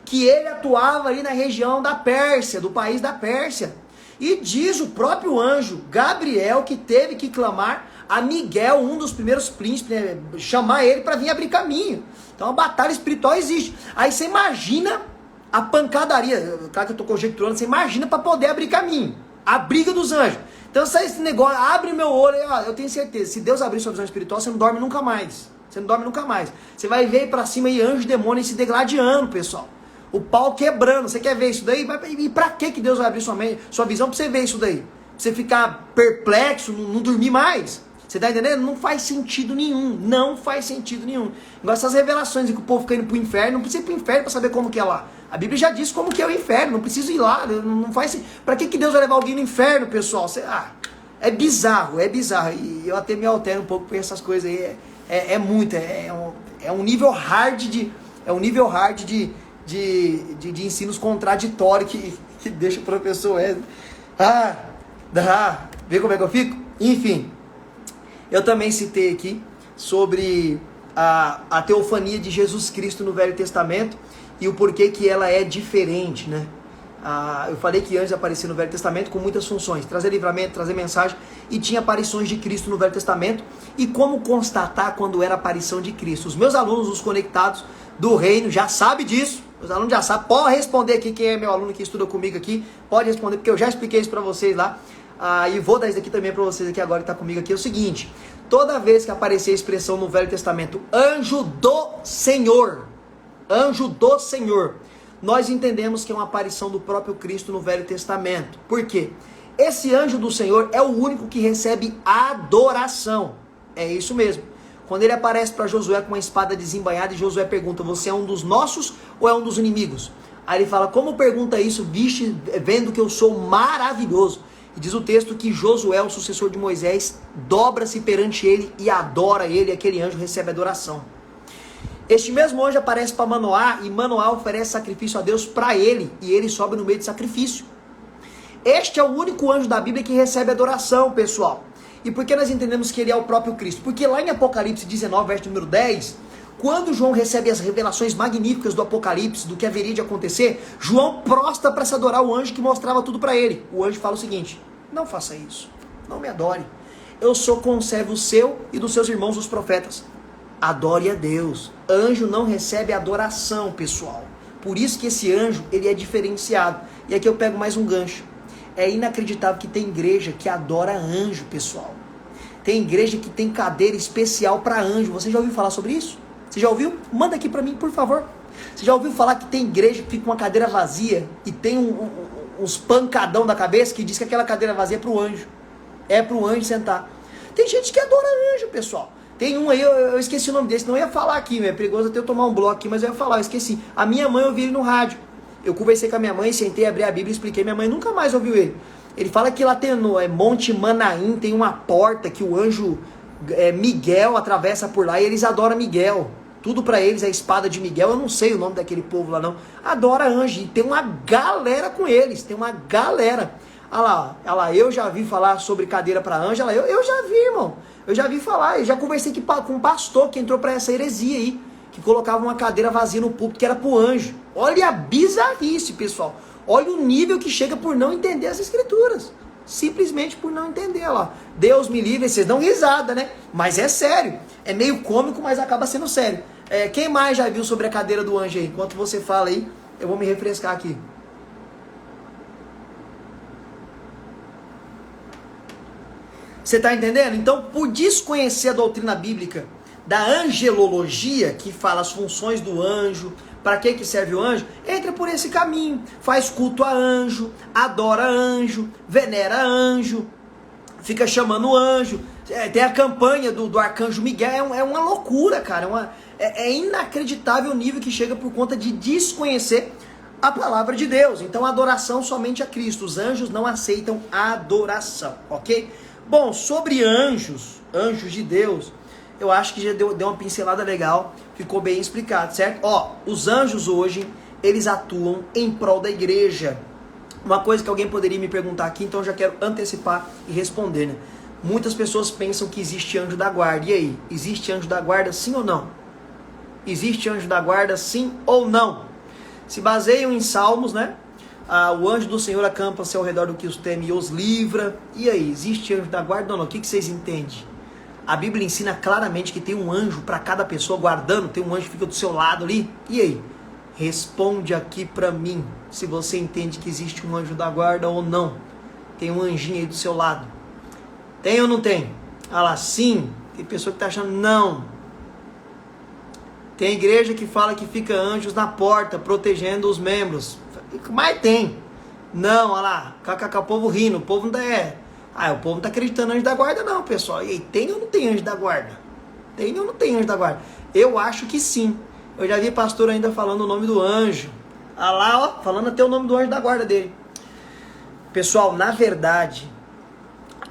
Speaker 1: Que ele atuava ali na região da Pérsia, do país da Pérsia. E diz o próprio anjo Gabriel que teve que clamar a Miguel, um dos primeiros príncipes, né, chamar ele para vir abrir caminho. Então a batalha espiritual existe. Aí você imagina a pancadaria, claro que eu estou conjecturando, você imagina para poder abrir caminho. A briga dos anjos. Então sai esse negócio, abre meu olho, eu tenho certeza, se Deus abrir sua visão espiritual, você não dorme nunca mais. Você vai ver para cima aí anjo, demônio se degladiando, pessoal. O pau quebrando, você quer ver isso daí? E pra que Deus vai abrir sua visão pra você ver isso daí? Pra você ficar perplexo, não dormir mais? Você tá entendendo? Não faz sentido nenhum. Igual essas revelações que o povo fica indo pro inferno, não precisa ir pro inferno pra saber como que é lá. A Bíblia já diz como que é o inferno, não precisa ir lá. Não faz. Pra que Deus vai levar alguém no inferno, pessoal? É bizarro. E eu até me altero um pouco por essas coisas aí. É um nível hard de ensinos contraditórios que deixa o professor ver como é que eu fico? Enfim, eu também citei aqui sobre a teofania de Jesus Cristo no Velho Testamento e o porquê que ela é diferente, né? Eu falei que anjos apareciam no Velho Testamento com muitas funções, trazer livramento, trazer mensagem, e tinha aparições de Cristo no Velho Testamento. E como constatar quando era a aparição de Cristo? Os meus alunos, os conectados do reino, já sabem disso. Os alunos já sabem, pode responder aqui, quem é meu aluno que estuda comigo aqui, pode responder, porque eu já expliquei isso para vocês lá, e vou dar isso aqui também para vocês aqui agora que está comigo aqui, é o seguinte, toda vez que aparecer a expressão no Velho Testamento, anjo do Senhor, nós entendemos que é uma aparição do próprio Cristo no Velho Testamento. Por quê? Esse anjo do Senhor é o único que recebe adoração, é isso mesmo. Quando ele aparece para Josué com uma espada desembainhada e Josué pergunta, você é um dos nossos ou é um dos inimigos? Aí ele fala, como pergunta isso, vendo que eu sou maravilhoso? E diz o texto que Josué, o sucessor de Moisés, dobra-se perante ele e adora ele, e aquele anjo recebe adoração. Este mesmo anjo aparece para Manoá, e Manoá oferece sacrifício a Deus para ele, e ele sobe no meio de sacrifício. Este é o único anjo da Bíblia que recebe adoração, pessoal. E por que nós entendemos que ele é o próprio Cristo? Porque lá em Apocalipse 19, verso número 10, quando João recebe as revelações magníficas do Apocalipse, do que haveria de acontecer, João prostra para se adorar o anjo que mostrava tudo para ele. O anjo fala o seguinte, não faça isso, não me adore. Eu sou conservo seu e dos seus irmãos, os profetas. Adore a Deus. Anjo não recebe adoração, pessoal. Por isso que esse anjo, ele é diferenciado. E aqui eu pego mais um gancho. É inacreditável que tem igreja que adora anjo, pessoal. Tem igreja que tem cadeira especial para anjo. Você já ouviu falar sobre isso? Você já ouviu? Manda aqui para mim, por favor. Você já ouviu falar que tem igreja que fica com uma cadeira vazia e tem uns pancadão da cabeça que diz que aquela cadeira vazia é pro anjo. É pro anjo sentar. Tem gente que adora anjo, pessoal. Tem um aí, eu esqueci o nome desse, não ia falar aqui, é perigoso até eu tomar um bloco aqui, mas eu ia falar, eu esqueci. A minha mãe ouviu ele no rádio. Eu conversei com a minha mãe, sentei, abri a Bíblia e expliquei. Minha mãe nunca mais ouviu ele. Ele fala que lá tem no Monte Manaim, tem uma porta que o anjo Miguel atravessa por lá e eles adoram Miguel. Tudo pra eles é a espada de Miguel. Eu não sei o nome daquele povo lá não. Adora anjo. E tem uma galera com eles. Tem uma galera. Olha lá, eu já vi falar sobre cadeira pra anjo. Olha lá, eu já vi, irmão. Eu já vi falar. Eu já conversei com um pastor que entrou pra essa heresia aí. Que colocava uma cadeira vazia no púlpito que era pro anjo. Olha a bizarrice, pessoal. Olha o nível que chega por não entender as escrituras. Simplesmente por não entender, lá. Deus me livre, vocês dão risada, né? Mas é sério. É meio cômico, mas acaba sendo sério. Quem mais já viu sobre a cadeira do anjo aí? Enquanto você fala aí, eu vou me refrescar aqui. Você tá entendendo? Então, por desconhecer a doutrina bíblica da angelologia, que fala as funções do anjo, para que serve o anjo, entra por esse caminho, faz culto a anjo, adora anjo, venera anjo, fica chamando anjo, tem a campanha do arcanjo Miguel, é uma loucura, cara, é inacreditável o nível que chega por conta de desconhecer a palavra de Deus. Então, adoração somente a Cristo, os anjos não aceitam adoração, ok? Bom, sobre anjos de Deus, eu acho que já deu uma pincelada legal, ficou bem explicado, certo? Os anjos hoje, eles atuam em prol da igreja. Uma coisa que alguém poderia me perguntar aqui, então eu já quero antecipar e responder, né? Muitas pessoas pensam que existe anjo da guarda. E aí, existe anjo da guarda sim ou não? Existe anjo da guarda sim ou não? Se baseiam em Salmos, né? O anjo do Senhor acampa-se ao redor do que os teme e os livra. E aí, existe anjo da guarda ou não? O que vocês entendem? A Bíblia ensina claramente que tem um anjo para cada pessoa guardando, tem um anjo que fica do seu lado ali. E aí? Responde aqui para mim, se você entende que existe um anjo da guarda ou não. Tem um anjinho aí do seu lado. Tem ou não tem? Ah lá, sim. Tem pessoa que tá achando não. Tem igreja que fala que fica anjos na porta, protegendo os membros. Mas tem. Não, olha lá, o povo rindo, o povo não é... o povo não tá acreditando no anjo da guarda não, pessoal. E aí, tem ou não tem anjo da guarda? Tem ou não tem anjo da guarda? Eu acho que sim. Eu já vi pastor ainda falando o nome do anjo. Ah lá, falando até o nome do anjo da guarda dele. Pessoal, na verdade,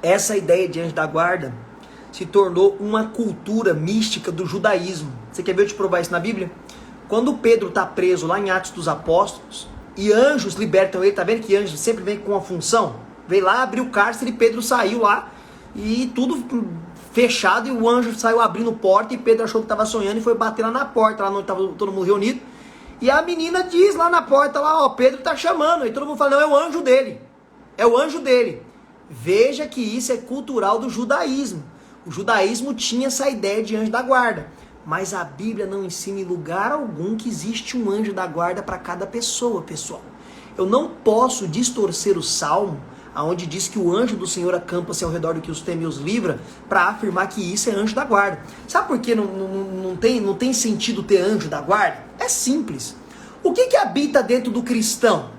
Speaker 1: essa ideia de anjo da guarda se tornou uma cultura mística do judaísmo. Você quer ver eu te provar isso na Bíblia? Quando Pedro está preso lá em Atos dos Apóstolos, e anjos libertam ele, tá vendo que anjos sempre vem com uma função? Veio lá, abriu o cárcere e Pedro saiu lá, e tudo fechado, e o anjo saiu abrindo porta, e Pedro achou que estava sonhando e foi bater lá na porta, lá onde estava todo mundo reunido. E a menina diz lá na porta, Pedro tá chamando, e todo mundo fala, não, é o anjo dele. É o anjo dele. Veja que isso é cultural do judaísmo. O judaísmo tinha essa ideia de anjo da guarda. Mas a Bíblia não ensina em lugar algum que existe um anjo da guarda para cada pessoa, pessoal. Eu não posso distorcer o Salmo, onde diz que o anjo do Senhor acampa-se ao redor do que os teme e os livra, para afirmar que isso é anjo da guarda. Sabe por que não tem sentido ter anjo da guarda? É simples. O que habita dentro do cristão?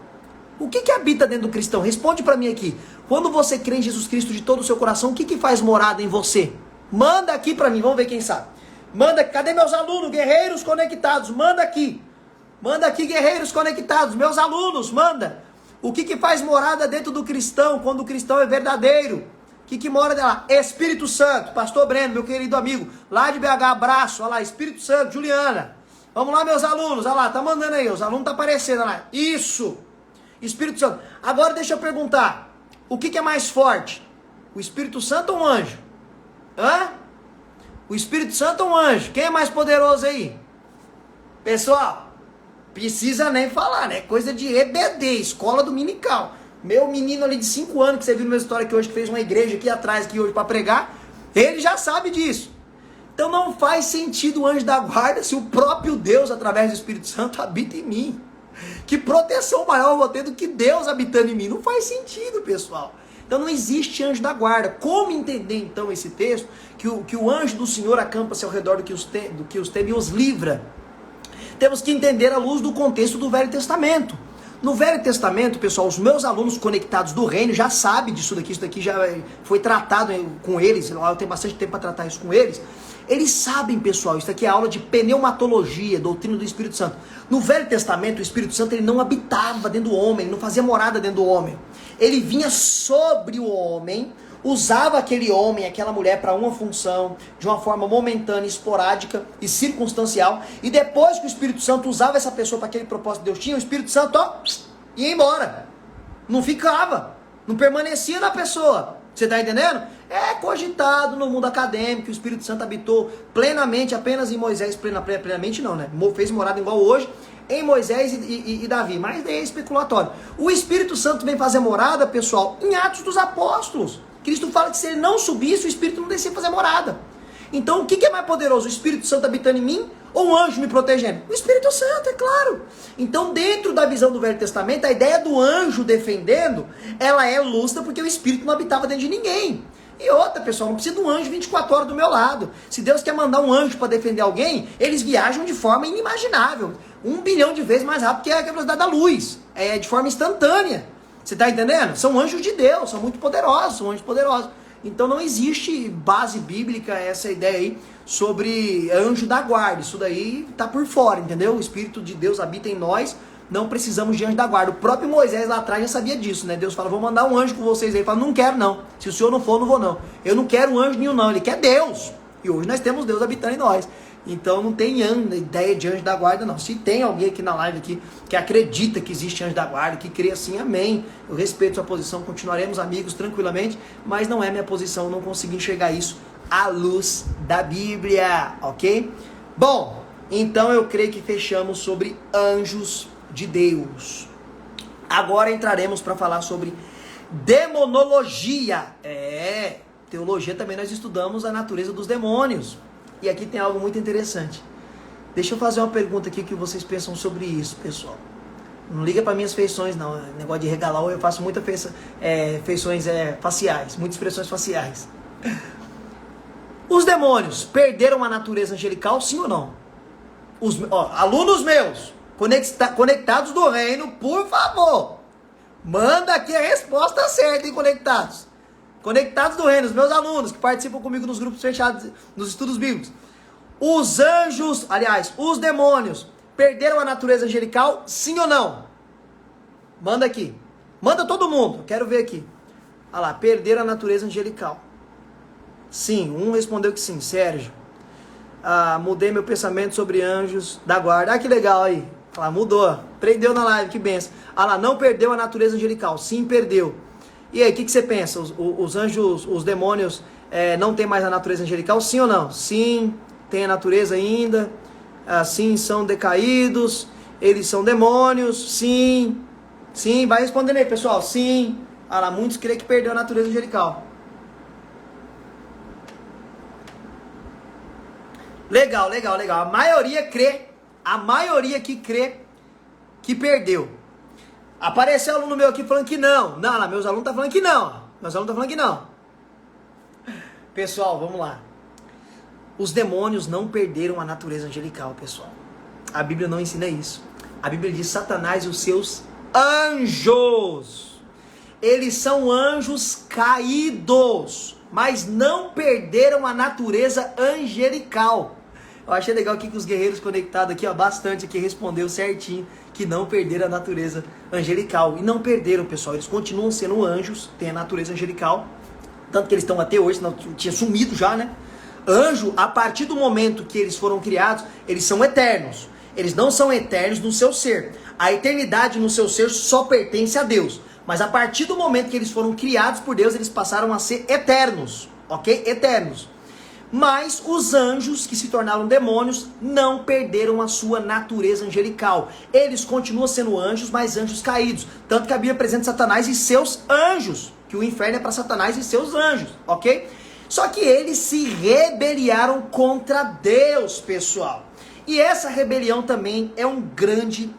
Speaker 1: O que habita dentro do cristão? Responde para mim aqui. Quando você crê em Jesus Cristo de todo o seu coração, o que faz morada em você? Manda aqui para mim, vamos ver quem sabe. Manda, cadê meus alunos, guerreiros conectados? Manda aqui. Manda aqui, guerreiros conectados, meus alunos, manda. O que faz morada dentro do cristão, quando o cristão é verdadeiro? O que mora lá? Espírito Santo, Pastor Breno, meu querido amigo, lá de BH, abraço, olha lá, Espírito Santo, Juliana. Vamos lá, meus alunos, olha lá, tá mandando aí, os alunos tá aparecendo, olha lá. Isso, Espírito Santo. Agora deixa eu perguntar, o que é mais forte? O Espírito Santo ou um anjo? O Espírito Santo ou um anjo? Quem é mais poderoso aí? Pessoal, precisa nem falar, né? Coisa de EBD, escola dominical. Meu menino ali de 5 anos, que você viu na minha história que hoje que fez uma igreja aqui atrás, aqui hoje para pregar, ele já sabe disso. Então não faz sentido o anjo da guarda se o próprio Deus, através do Espírito Santo, habita em mim. Que proteção maior eu vou ter do que Deus habitando em mim? Não faz sentido, pessoal. Então não existe anjo da guarda. Como entender então esse texto? Que o anjo do Senhor acampa-se ao redor do que os teme e os livra.
Speaker 2: temos que entender à luz do contexto do Velho Testamento. No Velho Testamento, pessoal, os meus alunos conectados do reino já sabem disso daqui, isso daqui já foi tratado com eles, eu tenho bastante tempo para tratar isso com eles. Eles sabem, pessoal, isso aqui é aula de pneumatologia, doutrina do Espírito Santo. No Velho Testamento, o Espírito Santo ele não habitava dentro do homem, ele não fazia morada dentro do homem. Ele vinha sobre o homem, usava aquele homem, aquela mulher para uma função, de uma forma momentânea, esporádica e circunstancial. E depois que o Espírito Santo usava essa pessoa para aquele propósito que Deus tinha, o Espírito Santo ia embora. Não ficava, não permanecia na pessoa. Você está entendendo? É cogitado no mundo acadêmico que o Espírito Santo habitou plenamente apenas em Moisés, plenamente não, né? Fez morada igual hoje, em Moisés e Davi, mas é especulatório. O Espírito Santo vem fazer morada, pessoal, em Atos dos Apóstolos. Cristo fala que se ele não subisse, o Espírito não descia fazer morada. Então, o que é mais poderoso? O Espírito Santo habitando em mim ou um anjo me protegendo? O Espírito Santo, é claro. Então, dentro da visão do Velho Testamento, a ideia do anjo defendendo, ela é lustra porque o Espírito não habitava dentro de ninguém. E outra, pessoal, não precisa de um anjo 24 horas do meu lado. Se Deus quer mandar um anjo para defender alguém, eles viajam de forma inimaginável. 1 bilhão de vezes mais rápido que a velocidade da luz. É de forma instantânea. Você está entendendo? São anjos de Deus, são muito poderosos, são anjos poderosos. Então não existe base bíblica essa ideia aí sobre anjo da guarda. Isso daí está por fora, entendeu? O Espírito de Deus habita em nós, não precisamos de anjo da guarda. O próprio Moisés lá atrás já sabia disso, né? Deus fala, vou mandar um anjo com vocês aí. Ele fala, não quero não. Se o senhor não for, eu não vou não. Eu não quero um anjo nenhum não, ele quer Deus. E hoje nós temos Deus habitando em nós. Então não tem ideia de anjo da guarda não. Se tem alguém aqui na live aqui que acredita que existe anjo da guarda, que crê assim, amém. Eu respeito sua posição, continuaremos amigos tranquilamente, mas não é minha posição, eu não consigo enxergar isso à luz da Bíblia, ok? Bom, então eu creio que fechamos sobre anjos de Deus. Agora entraremos para falar sobre demonologia. Teologia também nós estudamos a natureza dos demônios. E aqui tem algo muito interessante. Deixa eu fazer uma pergunta aqui que vocês pensam sobre isso, pessoal. Não liga para minhas feições, não. Negócio de regalar, eu faço muitas feições faciais, muitas expressões faciais. Os demônios perderam a natureza angelical, sim ou não? Alunos meus, conectados do reino, por favor, manda aqui a resposta certa, hein, conectados. Conectados do reino, os meus alunos que participam comigo nos grupos fechados, nos estudos bíblicos. Os anjos, aliás, os demônios, perderam a natureza angelical, sim ou não? Manda aqui. Manda todo mundo, quero ver aqui. Olha lá, perderam a natureza angelical. Sim, um respondeu que sim, Sérgio. Mudei meu pensamento sobre anjos da guarda. Que legal aí. Olha lá, mudou. Prendeu na live, que benção. Olha lá, não perdeu a natureza angelical. Sim, perdeu. E aí, o que você pensa? Os anjos, os demônios não tem mais a natureza angelical? Sim ou não? Sim, tem a natureza ainda. Sim, são decaídos. Eles são demônios. Sim. Sim, vai respondendo aí, pessoal. Sim. Olha lá, muitos creem que perdeu a natureza angelical. Legal, legal, legal. A maioria que crê que perdeu. Apareceu um aluno meu aqui falando que não. Não, lá, meus alunos estão falando que não. Meus alunos estão falando que não. Pessoal, vamos lá. Os demônios não perderam a natureza angelical, pessoal. A Bíblia não ensina isso. A Bíblia diz Satanás e os seus anjos. Eles são anjos caídos, mas não perderam a natureza angelical. Eu achei legal aqui que os guerreiros conectados aqui, bastante aqui, respondeu certinho que não perderam a natureza angelical. E não perderam, pessoal, eles continuam sendo anjos, têm a natureza angelical, tanto que eles estão até hoje, não tinha sumido já, né? Anjo, a partir do momento que eles foram criados, eles são eternos. Eles não são eternos no seu ser. A eternidade no seu ser só pertence a Deus. Mas a partir do momento que eles foram criados por Deus, eles passaram a ser eternos, ok? Eternos. Mas os anjos que se tornaram demônios não perderam a sua natureza angelical. Eles continuam sendo anjos, mas anjos caídos. Tanto que a Bíblia apresenta Satanás e seus anjos. Que o inferno é para Satanás e seus anjos, ok? Só que eles se rebeliaram contra Deus, pessoal. E essa rebelião também é um grande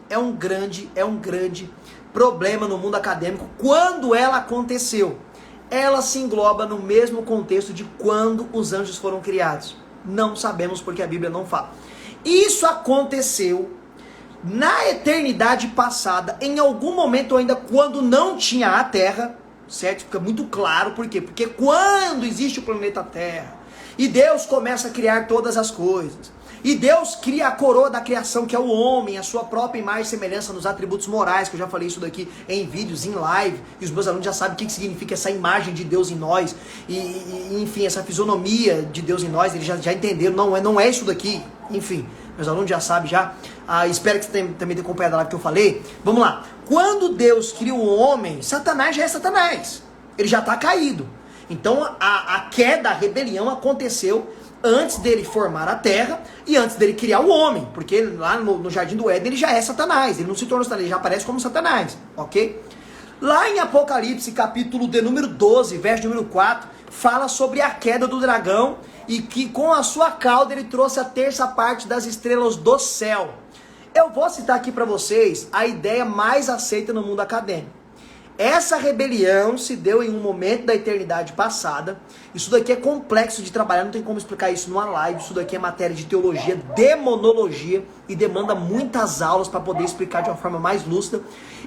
Speaker 2: problema no mundo acadêmico. Quando ela aconteceu, ela se engloba no mesmo contexto de quando os anjos foram criados. Não sabemos porque a Bíblia não fala. Isso aconteceu Na eternidade passada, em algum momento ainda, quando não tinha a Terra, certo? Fica muito claro, por quê? Porque quando existe o planeta Terra, e Deus começa a criar todas as coisas, e Deus cria a coroa da criação, que é o homem, a sua própria imagem e semelhança nos atributos morais, que eu já falei isso daqui em vídeos, em live, e os meus alunos já sabem o que significa essa imagem de Deus em nós, enfim, essa fisionomia de Deus em nós, eles já entenderam, não é isso daqui, enfim, meus alunos já sabem já, espero que você também tenha acompanhado a live que eu falei. Vamos lá, quando Deus cria o homem, Satanás já é Satanás, ele já está caído, então a queda, a rebelião aconteceu antes dele formar a terra e antes dele criar o homem, porque lá no Jardim do Éden ele já é Satanás, ele não se tornou Satanás, ele já aparece como Satanás, ok? Lá em Apocalipse, capítulo de número 12, verso número 4, fala sobre a queda do dragão e que com a sua cauda ele trouxe a terça parte das estrelas do céu. Eu vou citar aqui para vocês a ideia mais aceita no mundo acadêmico. Essa rebelião se deu em um momento da eternidade passada. Isso daqui é complexo de trabalhar, não tem como explicar isso numa live. Isso daqui é matéria de teologia, demonologia, e demanda muitas aulas para poder explicar de uma forma mais lúcida.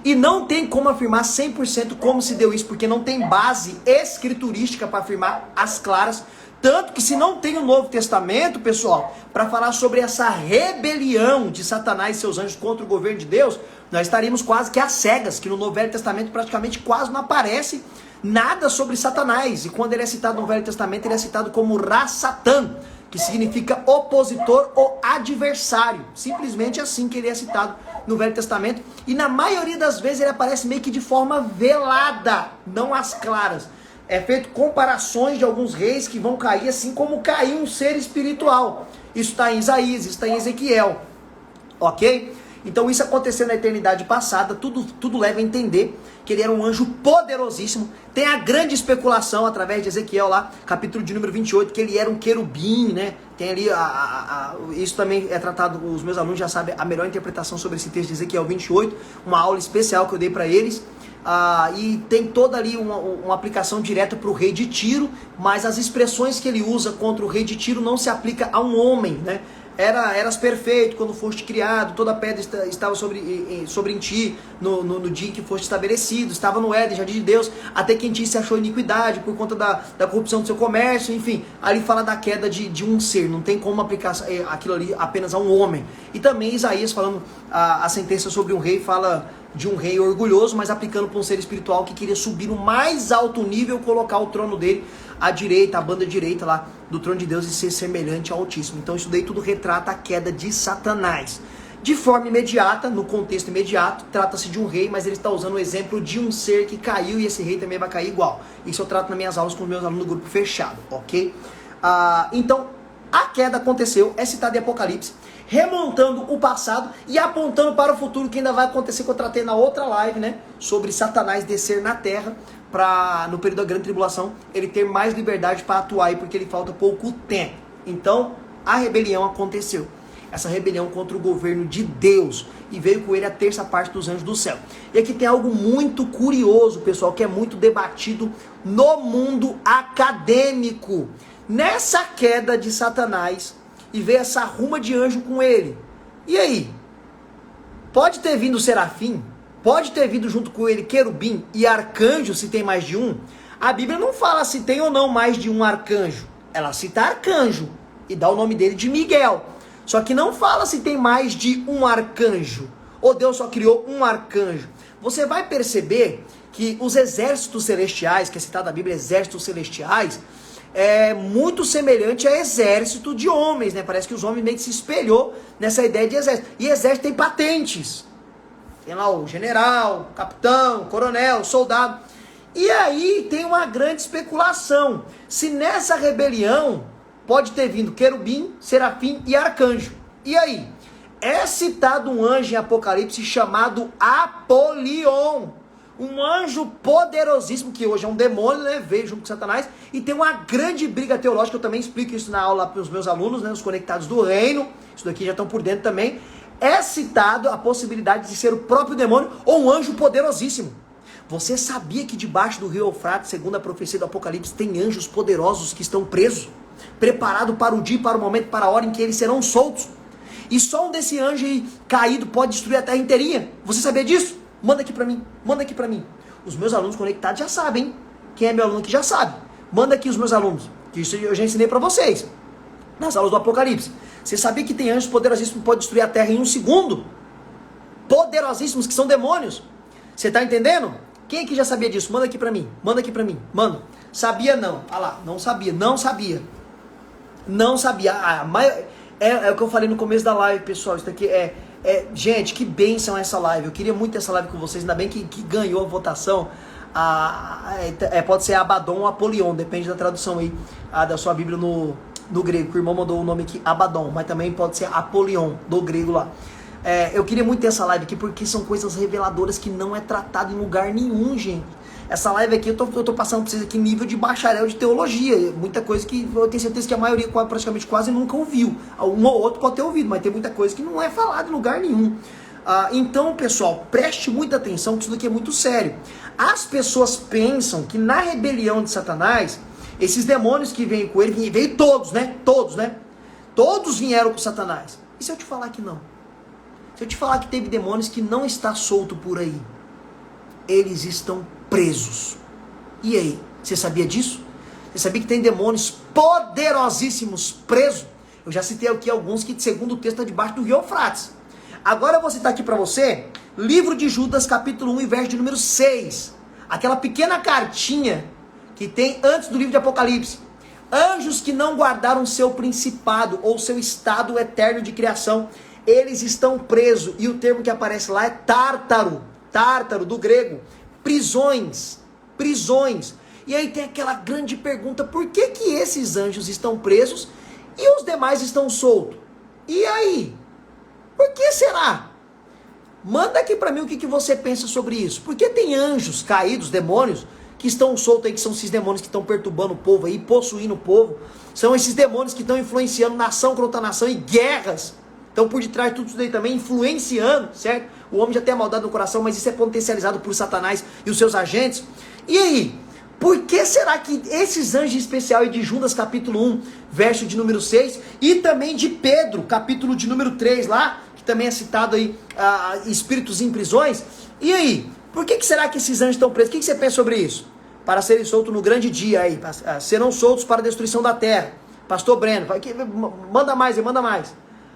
Speaker 2: E não tem como afirmar 100% como se deu isso, porque não tem base escriturística para afirmar as claras. Tanto que se não tem o Novo Testamento, pessoal, para falar sobre essa rebelião de Satanás e seus anjos contra o governo de Deus, nós estaríamos quase que às cegas, que no Novo Velho Testamento praticamente quase não aparece nada sobre Satanás. E quando ele é citado no Velho Testamento, ele é citado como Ra-Satã, que significa opositor ou adversário. Simplesmente assim que ele é citado no Velho Testamento. E na maioria das vezes ele aparece meio que de forma velada, não às claras. É feito comparações de alguns reis que vão cair assim como caiu um ser espiritual. Isso está em Isaías, isso está em Ezequiel. Ok? Então isso aconteceu na eternidade passada, tudo leva a entender que ele era um anjo poderosíssimo. Tem a grande especulação através de Ezequiel lá, capítulo de número 28, que ele era um querubim, né? Tem ali, isso também é tratado, os meus alunos já sabem a melhor interpretação sobre esse texto de Ezequiel 28, uma aula especial que eu dei para eles. E tem toda ali uma aplicação direta para o rei de Tiro, mas as expressões que ele usa contra o rei de Tiro não se aplica a um homem, né? Eras perfeito quando foste criado, toda pedra estava sobre em ti no dia em que foste estabelecido, estava no Éden, jardim de Deus, até que em ti se achou iniquidade por conta da corrupção do seu comércio, enfim, ali fala da queda de um ser, não tem como aplicar aquilo ali apenas a um homem. E também Isaías falando a sentença sobre um rei, fala de um rei orgulhoso, mas aplicando para um ser espiritual que queria subir no mais alto nível, colocar o trono dele à direita, a banda direita lá do trono de Deus e ser semelhante ao Altíssimo. Então isso daí tudo retrata a queda de Satanás. De forma imediata, no contexto imediato, trata-se de um rei, mas ele está usando o exemplo de um ser que caiu e esse rei também vai cair igual. Isso eu trato nas minhas aulas com os meus alunos do grupo fechado, ok? Então, a queda aconteceu, é citada em Apocalipse, remontando o passado e apontando para o futuro, que ainda vai acontecer, que eu tratei na outra live, né? Sobre Satanás descer na terra, para no período da grande tribulação, ele ter mais liberdade para atuar aí, porque ele falta pouco tempo. Então, a rebelião aconteceu. Essa rebelião contra o governo de Deus. E veio com ele a terça parte dos anjos do céu. E aqui tem algo muito curioso, pessoal, que é muito debatido no mundo acadêmico. Nessa queda de Satanás, e veio essa ruma de anjo com ele. E aí? Pode ter vindo o serafim? Pode ter vindo junto com ele querubim e arcanjo, se tem mais de um? A Bíblia não fala se tem ou não mais de um arcanjo. Ela cita arcanjo e dá o nome dele de Miguel. Só que não fala se tem mais de um arcanjo. Ou Deus só criou um arcanjo. Você vai perceber que os exércitos celestiais, que é citado na Bíblia, exércitos celestiais, é muito semelhante a exército de homens, né? Parece que os homens meio que se espelhou nessa ideia de exército. E exército tem patentes. Tem lá o general, capitão, coronel, soldado. E aí tem uma grande especulação. Se nessa rebelião pode ter vindo querubim, serafim e arcanjo. E aí? É citado um anjo em Apocalipse chamado Apolion. Um anjo poderosíssimo, que hoje é um demônio, né? Veio junto com Satanás. E tem uma grande briga teológica. Eu também explico isso na aula para os meus alunos, né? Os conectados do reino. Isso daqui já estão por dentro também. É citado a possibilidade de ser o próprio demônio ou um anjo poderosíssimo. Você sabia que debaixo do rio Eufrates, segundo a profecia do Apocalipse, tem anjos poderosos que estão presos, preparados para o dia, para o momento, para a hora em que eles serão soltos? E só um desse anjo aí caído pode destruir a terra inteirinha. Você sabia disso? Manda aqui pra mim, manda aqui pra mim. Os meus alunos conectados já sabem, hein? Quem é meu aluno aqui já sabe. Manda aqui os meus alunos, que isso eu já ensinei pra vocês. Nas aulas do Apocalipse. Você sabia que tem anjos poderosíssimos que podem destruir a terra em 1 segundo? Poderosíssimos, que são demônios. Você tá entendendo? Quem aqui já sabia disso? Manda aqui pra mim. Manda aqui pra mim. Manda. Sabia não. Ah lá, não sabia. Não sabia. Não sabia. É o que eu falei no começo da live, pessoal. Isso aqui gente, que bênção essa live. Eu queria muito ter essa live com vocês. Ainda bem que ganhou a votação. Pode ser Abaddon ou Apolion. Depende da tradução aí da sua Bíblia no grego. Que o irmão mandou o nome aqui, Abaddon. Mas também pode ser Apolion, do grego lá. Eu queria muito ter essa live aqui porque são coisas reveladoras que não é tratado em lugar nenhum, gente. Essa live aqui eu tô passando pra vocês aqui nível de bacharel de teologia. Muita coisa que eu tenho certeza que a maioria praticamente quase nunca ouviu. Um ou outro pode ter ouvido, mas tem muita coisa que não é falada em lugar nenhum. Então, pessoal, preste muita atenção que isso daqui é muito sério. As pessoas pensam que na rebelião de Satanás, esses demônios que vêm com ele, veio todos, né? Todos, né? Todos vieram com Satanás. E se eu te falar que não? Se eu te falar que teve demônios que não está solto por aí, eles estão presos. E aí, você sabia disso? Você sabia que tem demônios poderosíssimos presos? Eu já citei aqui alguns que, segundo o texto, está debaixo do rio Eufrates. Agora eu vou citar aqui para você, livro de Judas, capítulo 1 e verso de número 6. Aquela pequena cartinha que tem antes do livro de Apocalipse. Anjos que não guardaram seu principado ou seu estado eterno de criação, eles estão presos. E o termo que aparece lá é tártaro. Tártaro, do grego. Prisões. Prisões. E aí tem aquela grande pergunta, por que que esses anjos estão presos e os demais estão soltos? E aí? Por que será? Manda aqui pra mim o que você pensa sobre isso. Por que tem anjos caídos, demônios, que estão soltos aí, que são esses demônios que estão perturbando o povo aí, possuindo o povo? São esses demônios que estão influenciando nação contra nação e guerras. Então por detrás de tudo isso daí também, influenciando, certo? O homem já tem a maldade no coração, mas isso é potencializado por Satanás e os seus agentes. E aí? Por que será que esses anjos especiais de Judas capítulo 1, verso de número 6, e também de Pedro, capítulo de número 3 lá, que também é citado aí, espíritos em prisões, e aí? Por que será que esses anjos estão presos? O que você pensa sobre isso? Para serem soltos no grande dia aí, serão soltos para a destruição da terra. Pastor Breno, manda mais aí, manda mais.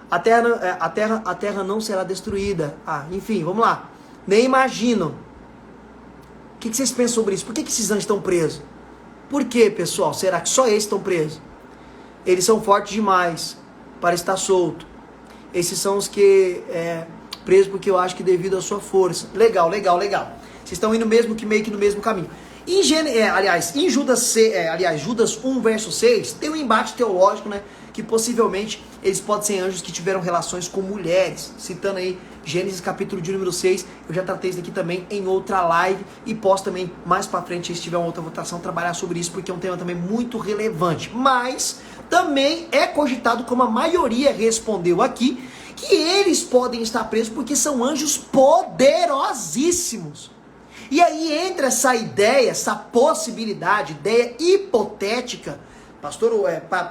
Speaker 2: A terra não será destruída. Enfim, vamos lá. Nem imaginam. O que vocês pensam sobre isso? Por que esses anjos estão presos? Por que, pessoal? Será que só esses estão presos? Eles são fortes demais para estar solto. Esses são os que presos porque eu acho que devido à sua força. Legal, legal, legal. Vocês estão indo meio que no mesmo caminho. Em Judas 1, verso 6, tem um embate teológico, né? Que possivelmente eles podem ser anjos que tiveram relações com mulheres. Citando aí Gênesis capítulo de número 6, eu já tratei isso aqui também em outra live e posso também mais pra frente, se tiver uma outra votação, trabalhar sobre isso, porque é um tema também muito relevante. Mas também é cogitado, como a maioria respondeu aqui, que eles podem estar presos porque são anjos poderosíssimos. E aí entra essa ideia, essa possibilidade, ideia hipotética.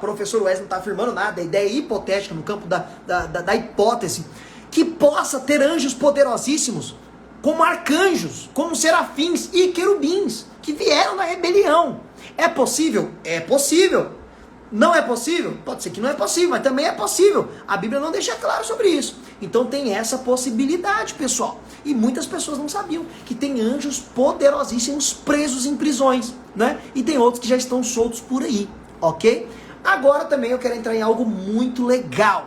Speaker 2: Professor Wesley não está afirmando nada, a ideia hipotética no campo da hipótese, que possa ter anjos poderosíssimos, como arcanjos, como serafins e querubins, que vieram na rebelião. É possível? É possível. Não é possível? Pode ser que não é possível, mas também é possível. A Bíblia não deixa claro sobre isso. Então tem essa possibilidade, pessoal. E muitas pessoas não sabiam que tem anjos poderosíssimos presos em prisões, né? E tem outros que já estão soltos por aí, ok? Agora também eu quero entrar em algo muito legal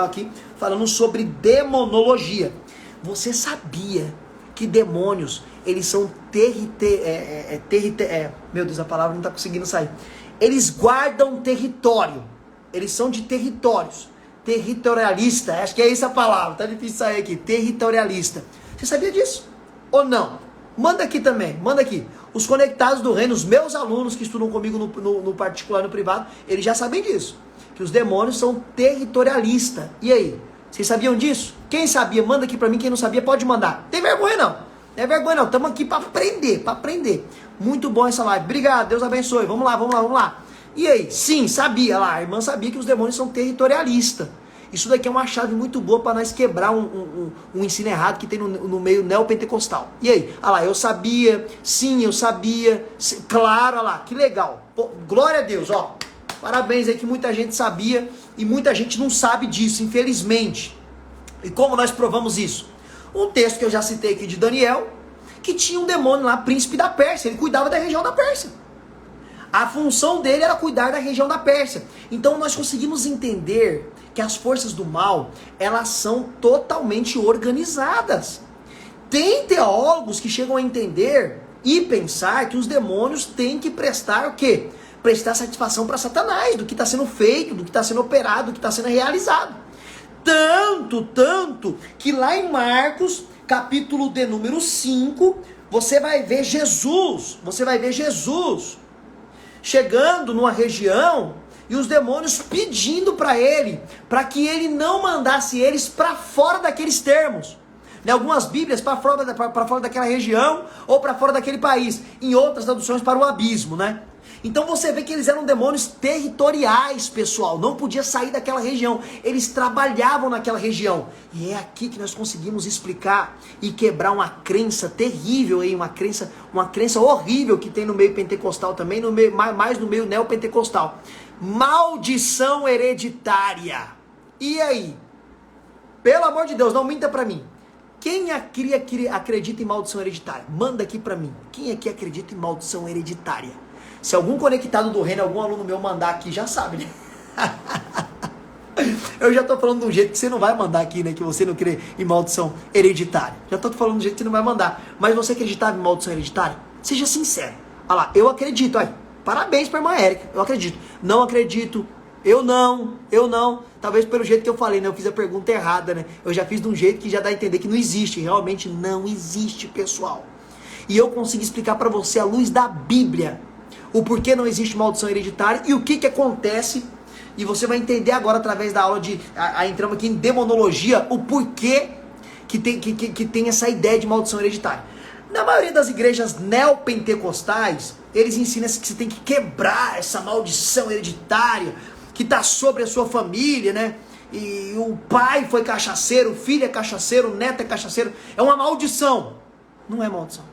Speaker 2: aqui, falando sobre demonologia. Você sabia que demônios, eles são meu Deus, a palavra não está conseguindo sair. Eles guardam território. Eles são de territórios. Territorialista, acho que é essa a palavra, tá difícil sair aqui. Territorialista. Você sabia disso? Ou não? Manda aqui também, manda aqui. Os conectados do reino, os meus alunos que estudam comigo no particular, no privado, eles já sabem disso. Que os demônios são territorialistas. E aí? Vocês sabiam disso? Quem sabia, manda aqui pra mim. Quem não sabia, pode mandar. Tem vergonha não. Não é vergonha não. Estamos aqui pra aprender, Muito bom essa live. Obrigado, Deus abençoe. Vamos lá. E aí? Sim, sabia lá. A irmã sabia que os demônios são territorialistas. Isso daqui é uma chave muito boa para nós quebrar um ensino errado que tem no meio neopentecostal. E aí? Ah lá, eu sabia, sim, eu sabia, sim, claro, olha lá, que legal. Pô, glória a Deus, ó. Parabéns aí que muita gente sabia e muita gente não sabe disso, infelizmente. E como nós provamos isso? Um texto que eu já citei aqui de Daniel, que tinha um demônio lá, príncipe da Pérsia, ele cuidava da região da Pérsia. A função dele era cuidar da região da Pérsia. Então nós conseguimos entender que as forças do mal, elas são totalmente organizadas. Tem teólogos que chegam a entender e pensar que os demônios têm que prestar o quê? Prestar satisfação para Satanás, do que está sendo feito, do que está sendo operado, do que está sendo realizado. Tanto, que lá em Marcos, capítulo de número 5, você vai ver Jesus chegando numa região e os demônios pedindo para ele, para que ele não mandasse eles para fora daqueles termos. Em algumas bíblias, para fora daquela região ou para fora daquele país. Em outras traduções, para o abismo, né? Então você vê que eles eram demônios territoriais, pessoal. Não podia sair daquela região. Eles trabalhavam naquela região. E é aqui que nós conseguimos explicar e quebrar uma crença terrível aí, uma crença horrível que tem no meio pentecostal também, mais no meio neopentecostal. Maldição hereditária. E aí? Pelo amor de Deus, não minta pra mim. Quem aqui acredita em maldição hereditária? Manda aqui pra mim. Quem aqui acredita em maldição hereditária? Se algum conectado do reino, algum aluno meu mandar aqui, já sabe, né? Eu já tô falando de um jeito que você não vai mandar aqui, né? Que você não crê em maldição hereditária. Já tô falando de um jeito que você não vai mandar. Mas você acreditava em maldição hereditária? Seja sincero. Olha lá, eu acredito. Olha, parabéns pra irmã Érica. Eu acredito. Não acredito. Eu não. Talvez pelo jeito que eu falei, né? Eu fiz a pergunta errada, né? Eu já fiz de um jeito que já dá a entender que não existe. Realmente não existe, pessoal. E eu consigo explicar pra você, à luz da Bíblia, o porquê não existe maldição hereditária e o que acontece. E você vai entender agora através da aula de... entramos aqui em demonologia, o porquê que tem essa ideia de maldição hereditária. Na maioria das igrejas neopentecostais, eles ensinam que você tem que quebrar essa maldição hereditária que está sobre a sua família, né? E o pai foi cachaceiro, o filho é cachaceiro, o neto é cachaceiro. É uma maldição. Não é maldição.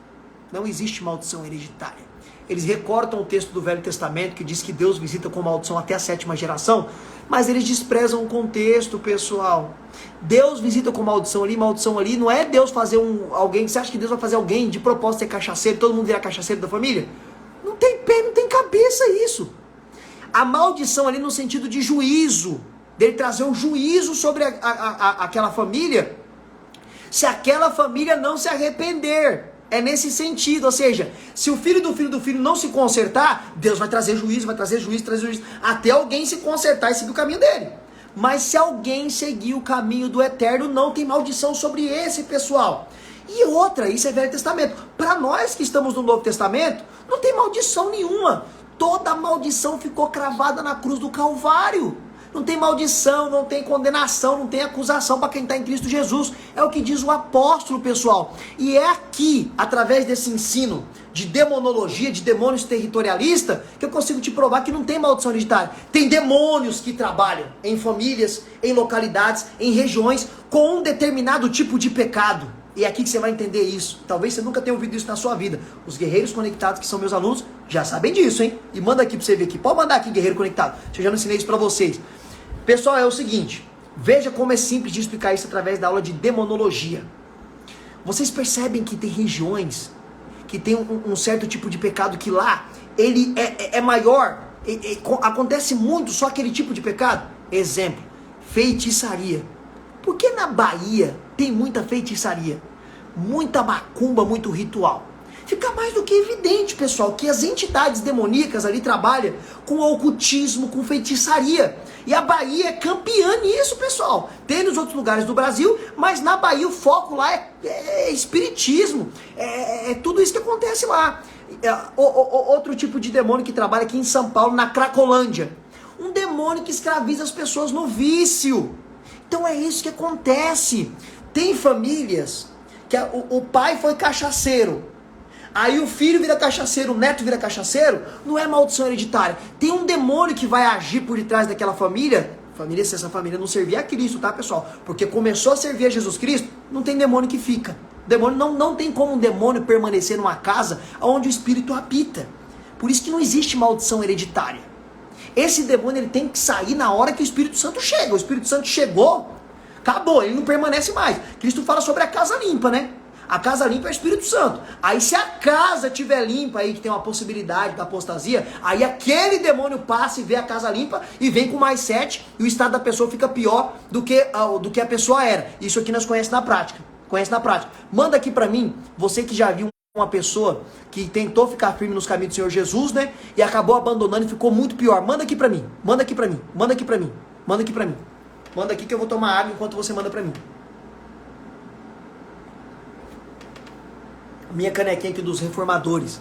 Speaker 2: Não existe maldição hereditária. Eles recortam o texto do Velho Testamento que diz que Deus visita com maldição até a 7ª geração, mas eles desprezam o contexto, pessoal. Deus visita com maldição ali, não é Deus fazer alguém, você acha que Deus vai fazer alguém de propósito ser cachaceiro, todo mundo virar cachaceiro da família? Não tem pé, não tem cabeça isso. A maldição ali no sentido de juízo, dele trazer um juízo sobre aquela família, se aquela família não se arrepender. É nesse sentido, ou seja, se o filho do filho não se consertar, Deus vai trazer juízo, até alguém se consertar e seguir o caminho dele. Mas se alguém seguir o caminho do eterno, não tem maldição sobre esse pessoal. E outra, isso é Velho Testamento. Para nós que estamos no Novo Testamento, não tem maldição nenhuma. Toda maldição ficou cravada na cruz do Calvário. Não tem maldição, não tem condenação, não tem acusação para quem está em Cristo Jesus. É o que diz o apóstolo, pessoal. E é aqui, através desse ensino de demonologia, de demônios territorialistas, que eu consigo te provar que não tem maldição hereditária. Tem demônios que trabalham em famílias, em localidades, em regiões, com um determinado tipo de pecado. E é aqui que você vai entender isso. Talvez você nunca tenha ouvido isso na sua vida. Os guerreiros conectados, que são meus alunos, já sabem disso, hein? E manda aqui pra você ver aqui. Pode mandar aqui, guerreiro conectado. Eu já não ensinei isso pra vocês. Pessoal, é o seguinte. Veja como é simples de explicar isso através da aula de demonologia. Vocês percebem que tem regiões que tem um certo tipo de pecado que lá ele é maior. Acontece muito só aquele tipo de pecado. Exemplo, feitiçaria. Por que na Bahia tem muita feitiçaria? Muita macumba, muito ritual. Fica mais do que evidente, pessoal, que as entidades demoníacas ali trabalham com ocultismo, com feitiçaria. E a Bahia é campeã nisso, pessoal. Tem nos outros lugares do Brasil, mas na Bahia o foco lá é espiritismo. É tudo isso que acontece lá. Outro tipo de demônio que trabalha aqui em São Paulo, na Cracolândia. Um demônio que escraviza as pessoas no vício. Então é isso que acontece. Tem famílias que o pai foi cachaceiro. Aí o filho vira cachaceiro, o neto vira cachaceiro, não é maldição hereditária. Tem um demônio que vai agir por detrás daquela família, Se essa família não servir a Cristo, tá, pessoal? Porque começou a servir a Jesus Cristo, não tem demônio que fica. Demônio não tem como um demônio permanecer numa casa onde o espírito habita. Por isso que não existe maldição hereditária. Esse demônio ele tem que sair na hora que o Espírito Santo chega. O Espírito Santo chegou, acabou, ele não permanece mais. Cristo fala sobre a casa limpa, né? A casa limpa é o Espírito Santo. Aí se a casa estiver limpa, aí que tem uma possibilidade da apostasia, aí aquele demônio passa e vê a casa limpa e vem com mais 7 e o estado da pessoa fica pior do que a pessoa era. Isso aqui nós conhecemos na prática. Manda aqui pra mim, você que já viu uma pessoa que tentou ficar firme nos caminhos do Senhor Jesus, né? E acabou abandonando e ficou muito pior. Manda aqui pra mim. Manda aqui que eu vou tomar água enquanto você manda pra mim. Minha canequinha aqui dos reformadores.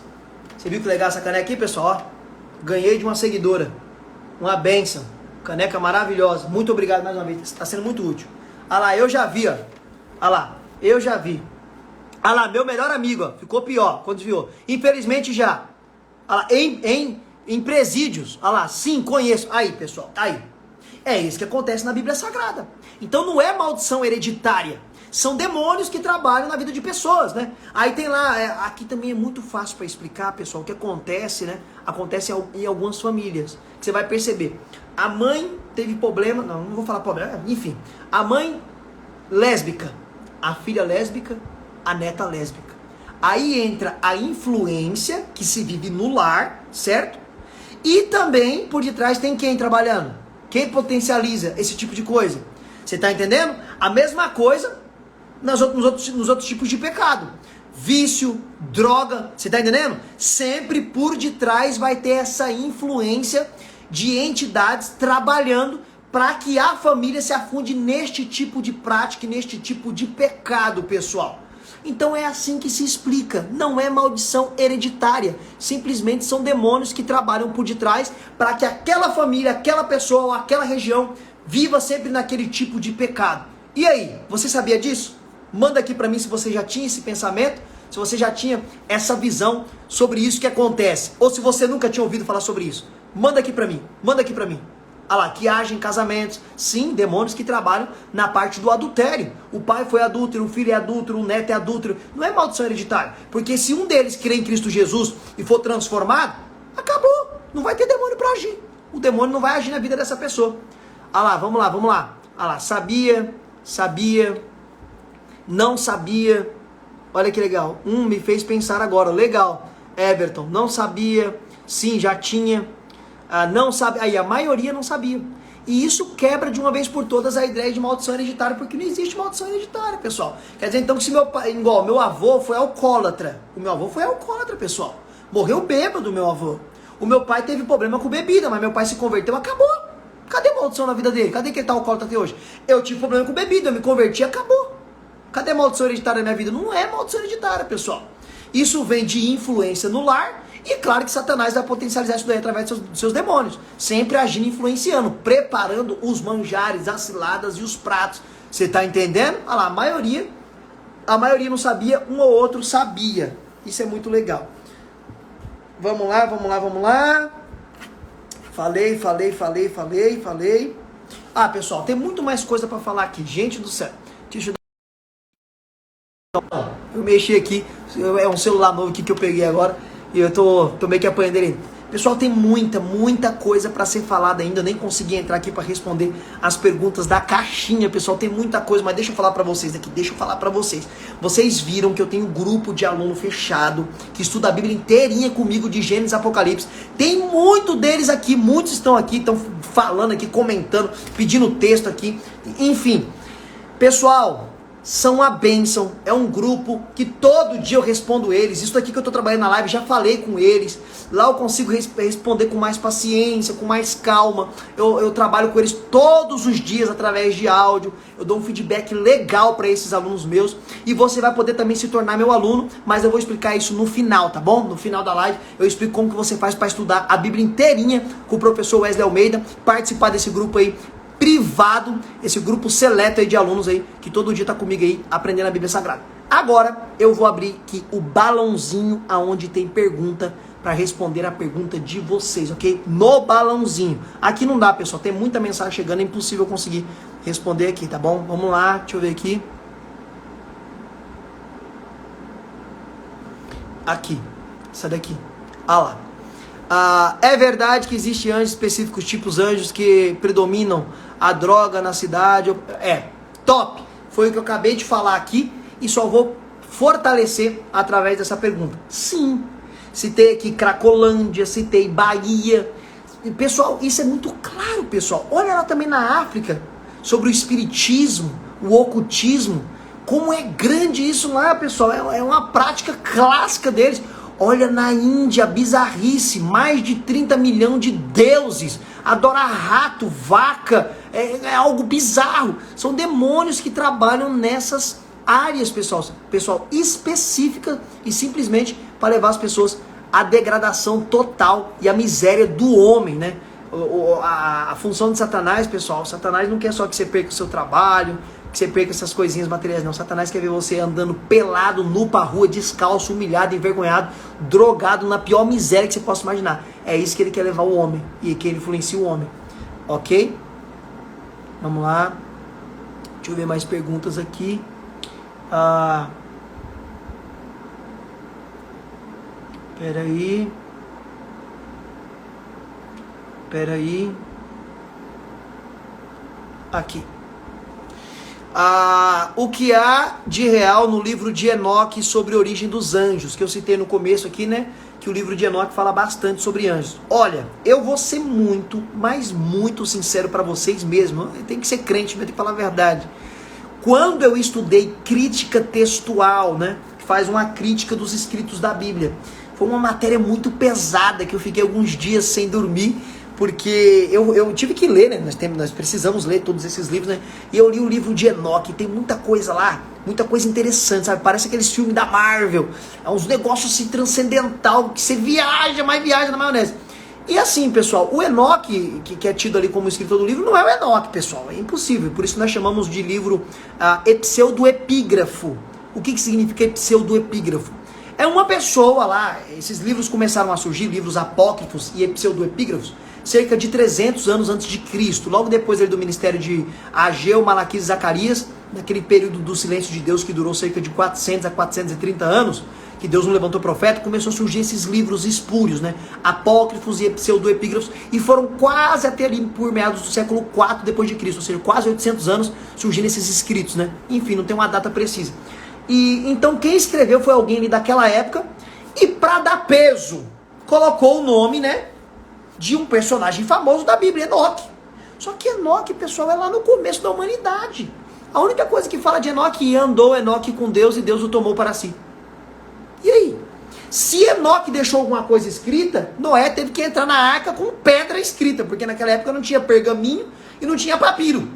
Speaker 2: Você viu que legal essa caneca aqui, pessoal? Ó, ganhei de uma seguidora. Uma bênção. Caneca maravilhosa. Muito obrigado mais uma vez. Está sendo muito útil. Olha lá, eu já vi, ó. Olha lá, eu já vi. Olha lá, meu melhor amigo, ó. Ficou pior quando desviou. Infelizmente já. Olha lá, em presídios. Olha lá, sim, conheço. Aí, pessoal, aí. É isso que acontece na Bíblia Sagrada. Então não é maldição hereditária. São demônios que trabalham na vida de pessoas, né? Aí tem lá, aqui também é muito fácil para explicar, pessoal, o que acontece, né? Acontece em algumas famílias. Que você vai perceber. A mãe teve problema, não vou falar problema, enfim. A mãe lésbica, a filha lésbica, a neta lésbica. Aí entra a influência que se vive no lar, certo? E também, por detrás, tem quem trabalhando? Quem potencializa esse tipo de coisa? Você tá entendendo? A mesma coisa nos outros tipos de pecado. Vício, droga, você tá entendendo? Sempre por detrás vai ter essa influência de entidades trabalhando para que a família se afunde neste tipo de prática, neste tipo de pecado, pessoal. Então é assim que se explica, não é maldição hereditária, simplesmente são demônios que trabalham por detrás para que aquela família, aquela pessoa ou aquela região viva sempre naquele tipo de pecado. E aí, você sabia disso? Manda aqui pra mim se você já tinha esse pensamento, se você já tinha essa visão sobre isso que acontece, ou se você nunca tinha ouvido falar sobre isso. Manda aqui pra mim. Olha lá, que age em casamentos. Sim, demônios que trabalham na parte do adultério. O pai foi adúltero, o filho é adúltero, o neto é adúltero. Não é maldição hereditária. Porque se um deles crê em Cristo Jesus e for transformado, acabou. Não vai ter demônio para agir. O demônio não vai agir na vida dessa pessoa. Olha lá, vamos lá. Olha lá, sabia, não sabia. Olha que legal. Me fez pensar agora. Legal. Everton, não sabia. Sim, já tinha. Não sabe. Aí a maioria não sabia. E isso quebra de uma vez por todas a ideia de maldição hereditária, porque não existe maldição hereditária, pessoal. Quer dizer, então, que se meu pai, igual meu avô foi alcoólatra. O meu avô foi alcoólatra, pessoal. Morreu bêbado, meu avô. O meu pai teve problema com bebida, mas meu pai se converteu, acabou. Cadê a maldição na vida dele? Cadê que ele tá alcoólatra até hoje? Eu tive problema com bebida, eu me converti, acabou. Cadê a maldição hereditária na minha vida? Não é maldição hereditária, pessoal. Isso vem de influência no lar. E claro que Satanás vai potencializar isso daí através dos seus demônios. Sempre agindo, influenciando, preparando os manjares, as ciladas e os pratos. Você tá entendendo? Olha lá, a maioria não sabia, um ou outro sabia. Isso é muito legal. Vamos lá. Falei. Pessoal, tem muito mais coisa pra falar aqui. Gente do céu. Deixa eu mexi aqui. É um celular novo aqui que eu peguei agora. E eu tô meio que apanhando ele. Pessoal, tem muita coisa pra ser falada ainda. Eu nem consegui entrar aqui pra responder as perguntas da caixinha, pessoal. Tem muita coisa, mas deixa eu falar pra vocês aqui. Vocês viram que eu tenho um grupo de aluno fechado que estuda a Bíblia inteirinha comigo, de Gênesis e Apocalipse. Tem muito deles aqui, muitos estão aqui, estão falando aqui, comentando, pedindo texto aqui. Enfim, pessoal, são a bênção, é um grupo que todo dia eu respondo eles. Isso aqui que eu tô trabalhando na live, já falei com eles. Lá eu consigo responder com mais paciência, com mais calma. Eu trabalho com eles todos os dias através de áudio. Eu dou um feedback legal para esses alunos meus. E você vai poder também se tornar meu aluno, mas eu vou explicar isso no final, tá bom? No final da live eu explico como que você faz para estudar a Bíblia inteirinha com o professor Wesley Almeida, participar desse grupo aí privado, esse grupo seleto aí de alunos aí, que todo dia tá comigo aí, aprendendo a Bíblia Sagrada. Agora, eu vou abrir aqui o balãozinho aonde tem pergunta para responder a pergunta de vocês, ok? No balãozinho. Aqui não dá, pessoal, tem muita mensagem chegando, é impossível conseguir responder aqui, tá bom? Vamos lá, deixa eu ver aqui. Aqui, essa daqui. Ah lá. É verdade que existem anjos específicos, tipos anjos que predominam a droga na cidade? Top! Foi o que eu acabei de falar aqui e só vou fortalecer através dessa pergunta. Sim, citei aqui Cracolândia, citei Bahia. Pessoal, isso é muito claro, pessoal. Olha lá também na África, sobre o espiritismo, o ocultismo. Como é grande isso lá, pessoal. É uma prática clássica deles. Olha na Índia, bizarrice, mais de 30 milhões de deuses. Adora rato, vaca, é algo bizarro. São demônios que trabalham nessas áreas, pessoal, específica e simplesmente para levar as pessoas à degradação total e à miséria do homem, né? A função de Satanás, pessoal, Satanás não quer só que você perca o seu trabalho, que você perca essas coisinhas materiais, não. Satanás quer ver você andando pelado, nu pra rua, descalço, humilhado, envergonhado, drogado, na pior miséria que você possa imaginar. É isso que ele quer levar o homem e que ele influencia o homem, ok? Vamos lá. Deixa eu ver mais perguntas aqui. Peraí. Aqui. O que há de real no livro de Enoque sobre a origem dos anjos, que eu citei no começo aqui, né? Que o livro de Enoque fala bastante sobre anjos. Olha, eu vou ser muito, mas muito sincero para vocês mesmo. Tem que ser crente, mas tem que falar a verdade. Quando eu estudei crítica textual, né? Que faz uma crítica dos escritos da Bíblia. Foi uma matéria muito pesada que eu fiquei alguns dias sem dormir. Porque eu tive que ler, né? Nós precisamos ler todos esses livros, né? E eu li o livro de Enoque, tem muita coisa lá, muita coisa interessante, sabe? Parece aqueles filmes da Marvel. É uns negócios assim, transcendental, que você viaja, mas viaja na maionese. E assim, pessoal, o Enoque, que é tido ali como escritor do livro, não é o Enoque, pessoal. É impossível. Por isso nós chamamos de livro pseudoepígrafo. O que significa pseudoepígrafo? É uma pessoa lá, esses livros começaram a surgir, livros apócrifos e pseudoepígrafos, cerca de 300 anos antes de Cristo, logo depois do ministério de Ageu, Malaquias e Zacarias, naquele período do silêncio de Deus que durou cerca de 400 a 430 anos, que Deus não levantou profeta, começou a surgir esses livros espúrios, né? Apócrifos e pseudoepígrafos, e foram quase até ali por meados do século IV depois de Cristo, ou seja, quase 800 anos surgindo esses escritos, né? Enfim, não tem uma data precisa. E então quem escreveu foi alguém ali daquela época, e para dar peso, colocou o nome, né, de um personagem famoso da Bíblia, Enoque. Só que Enoque, pessoal, é lá no começo da humanidade. A única coisa que fala de Enoque, andou Enoque com Deus e Deus o tomou para si. E aí? Se Enoque deixou alguma coisa escrita, Noé teve que entrar na arca com pedra escrita, porque naquela época não tinha pergaminho e não tinha papiro.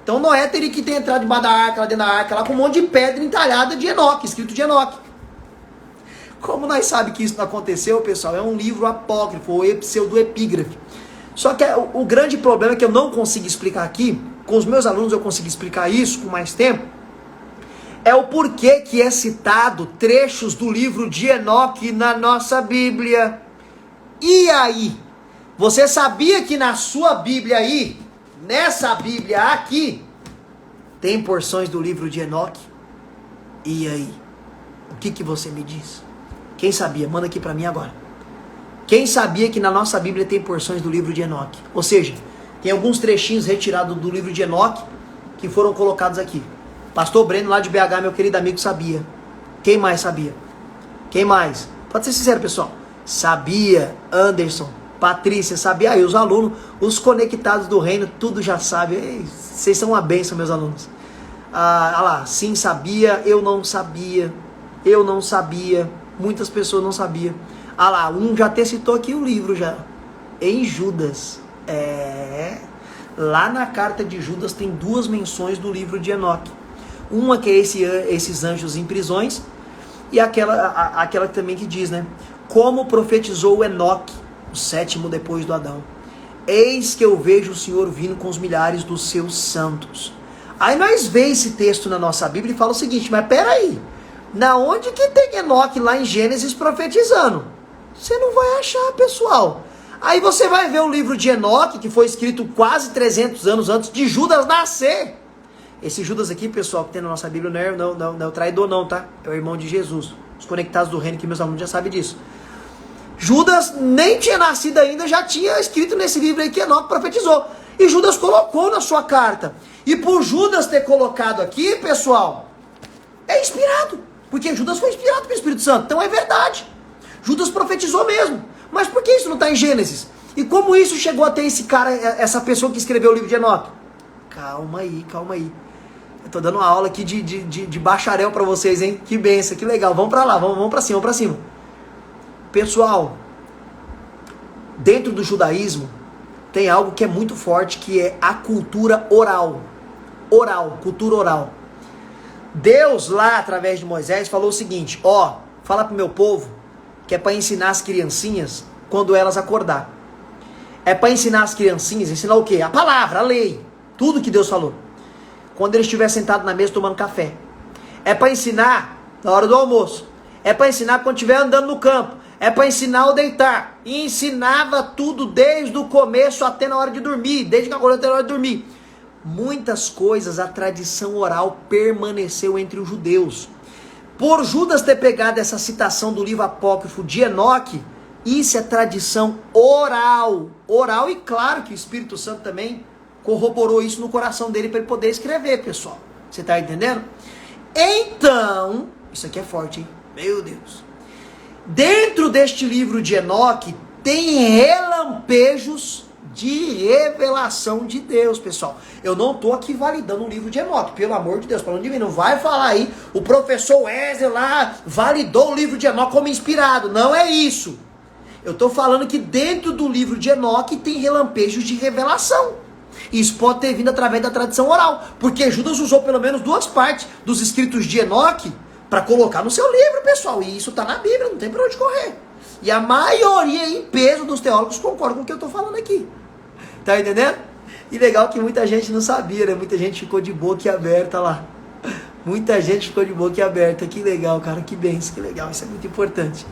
Speaker 2: Então Noé teria que ter entrado debaixo da arca, lá dentro da arca, lá com um monte de pedra entalhada de Enoque, escrito de Enoque. Como nós sabemos que isso não aconteceu, pessoal, é um livro apócrifo, ou pseudoepígrafe. Só que o grande problema é que eu não consigo explicar aqui, com os meus alunos eu consigo explicar isso com mais tempo, é o porquê que é citado trechos do livro de Enoque na nossa Bíblia. E aí? Você sabia que na sua Bíblia aí, nessa Bíblia aqui, tem porções do livro de Enoque? E aí? O que você me diz? Quem sabia? Manda aqui pra mim agora. Quem sabia que na nossa Bíblia tem porções do livro de Enoque? Ou seja, tem alguns trechinhos retirados do livro de Enoque que foram colocados aqui. Pastor Breno lá de BH, meu querido amigo, sabia. Quem mais sabia? Quem mais? Pode ser sincero, pessoal. Sabia. Anderson, Patrícia, sabia. Aí os alunos, os conectados do reino, tudo já sabe. Ei, vocês são uma bênção, meus alunos. Olha lá, sim, sabia. Eu não sabia. Eu não sabia. Muitas pessoas não sabiam. Ah lá, um já até citou aqui o livro já. Em Judas. Lá na carta de Judas tem duas menções do livro de Enoque. Uma que é esses anjos em prisões. E aquela também que diz, né? Como profetizou Enoque, o sétimo depois do Adão. Eis que eu vejo o Senhor vindo com os milhares dos seus santos. Aí nós vemos esse texto na nossa Bíblia e fala o seguinte, mas peraí. Na onde que tem Enoque lá em Gênesis profetizando? Você não vai achar, pessoal. Aí você vai ver o livro de Enoque, que foi escrito quase 300 anos antes de Judas nascer. Esse Judas aqui, pessoal, que tem na nossa Bíblia, não é o traidor não, tá? É o irmão de Jesus. Os conectados do reino, que meus alunos já sabem disso. Judas nem tinha nascido ainda, já tinha escrito nesse livro aí que Enoque profetizou. E Judas colocou na sua carta. E por Judas ter colocado aqui, pessoal, é inspirado. Porque Judas foi inspirado pelo Espírito Santo. Então é verdade. Judas profetizou mesmo. Mas por que isso não está em Gênesis? E como isso chegou a ter esse cara, essa pessoa que escreveu o livro de Enoque? Calma aí, calma aí. Eu tô dando uma aula aqui de bacharel para vocês, hein? Que benção, que legal. Vamos para lá, vamos para cima, vamos para cima. Pessoal, dentro do judaísmo, tem algo que é muito forte, que é a cultura oral. Oral, cultura oral. Deus lá, através de Moisés, falou o seguinte, ó, fala pro meu povo, que é para ensinar as criancinhas quando elas acordar. É para ensinar as criancinhas, ensinar o quê? A palavra, a lei, tudo que Deus falou. Quando eles estiverem sentados na mesa tomando café. É para ensinar na hora do almoço. É para ensinar quando estiver andando no campo. É para ensinar ao deitar. E ensinava tudo desde o começo até na hora de dormir. Desde que acordou até na hora de dormir. Muitas coisas, a tradição oral permaneceu entre os judeus. Por Judas ter pegado essa citação do livro apócrifo de Enoque, isso é tradição oral. Oral, e claro que o Espírito Santo também corroborou isso no coração dele para ele poder escrever, pessoal. Você está entendendo? Então, isso aqui é forte, hein? Meu Deus. Dentro deste livro de Enoque, tem relampejos de revelação de Deus, pessoal. Eu não estou aqui validando o livro de Enoque, pelo amor de Deus, falando de mim, não vai falar aí, o professor Wesley lá validou o livro de Enoque como inspirado. Não é isso. Eu estou falando que dentro do livro de Enoque tem relampejos de revelação. Isso pode ter vindo através da tradição oral, porque Judas usou pelo menos 2 partes dos escritos de Enoque para colocar no seu livro, pessoal. E isso está na Bíblia, não tem para onde correr. E a maioria em peso dos teólogos concorda com o que eu estou falando aqui. Tá entendendo? E legal que muita gente não sabia, né? Muita gente ficou de boca aberta lá. Muita gente ficou de boca aberta. Que legal, cara, que benção, que legal. Isso é muito importante.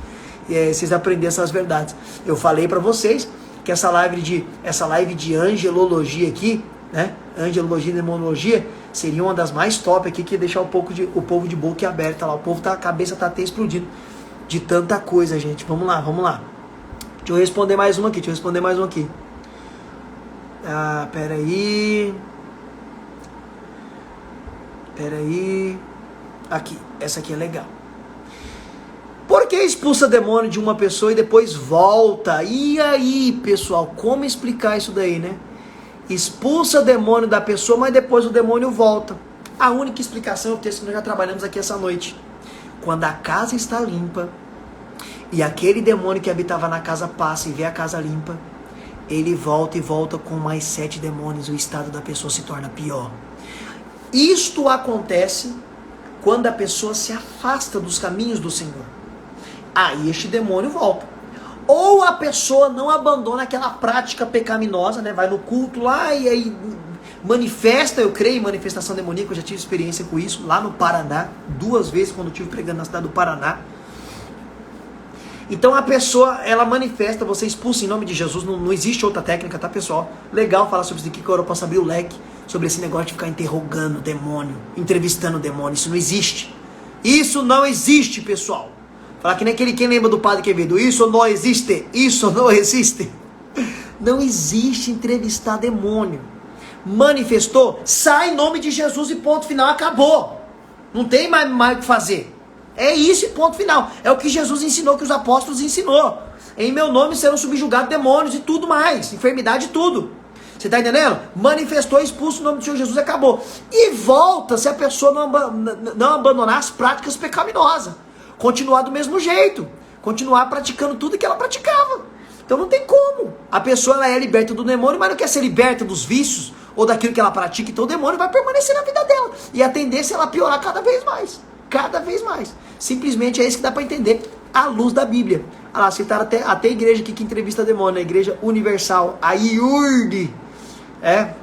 Speaker 2: E vocês aprenderem essas verdades. Eu falei para vocês que essa live de angelologia aqui, né? Angelologia e demonologia seria uma das mais top aqui, que ia deixar o povo de boca aberta lá. O povo a cabeça tá até explodindo de tanta coisa, gente. Vamos lá, vamos lá. Deixa eu responder mais uma aqui. Ah, peraí. Aqui, essa aqui é legal. Por que expulsa demônio de uma pessoa e depois volta? E aí, pessoal, como explicar isso daí, né? Expulsa demônio da pessoa, mas depois o demônio volta. A única explicação é o texto que nós já trabalhamos aqui essa noite. Quando a casa está limpa e aquele demônio que habitava na casa passa e vê a casa limpa, ele volta e volta com mais 7 demônios, o estado da pessoa se torna pior. Isto acontece quando a pessoa se afasta dos caminhos do Senhor. Aí este demônio volta. Ou a pessoa não abandona aquela prática pecaminosa, né? Vai no culto lá e aí manifesta, eu creio em manifestação demoníaca, eu já tive experiência com isso lá no Paraná, 2 vezes quando eu estive pregando na cidade do Paraná. Então a pessoa, ela manifesta, você expulsa em nome de Jesus, não existe outra técnica, tá, pessoal? Legal falar sobre isso aqui, que agora eu posso abrir o leque sobre esse negócio de ficar interrogando o demônio, entrevistando o demônio. Isso não existe. Isso não existe, pessoal. Falar que nem aquele, quem lembra do Padre Quevedo, isso não existe, isso não existe. Não existe entrevistar demônio. Manifestou, sai em nome de Jesus e ponto final, acabou. Não tem mais o que fazer. É isso e ponto final. É o que Jesus ensinou, que os apóstolos ensinou. Em meu nome serão subjugados demônios e tudo mais. Enfermidade e tudo. Você está entendendo? Manifestou, expulso o nome do Senhor Jesus e acabou. E volta se a pessoa não abandonar as práticas pecaminosas. Continuar do mesmo jeito. Continuar praticando tudo que ela praticava. Então não tem como. A pessoa ela é liberta do demônio, mas não quer ser liberta dos vícios ou daquilo que ela pratica. Então o demônio vai permanecer na vida dela. E a tendência é ela piorar cada vez mais. Cada vez mais. Simplesmente é isso que dá para entender à luz da Bíblia. Ah lá, citaram até a igreja aqui que entrevista demônio, a Igreja Universal, a IURD.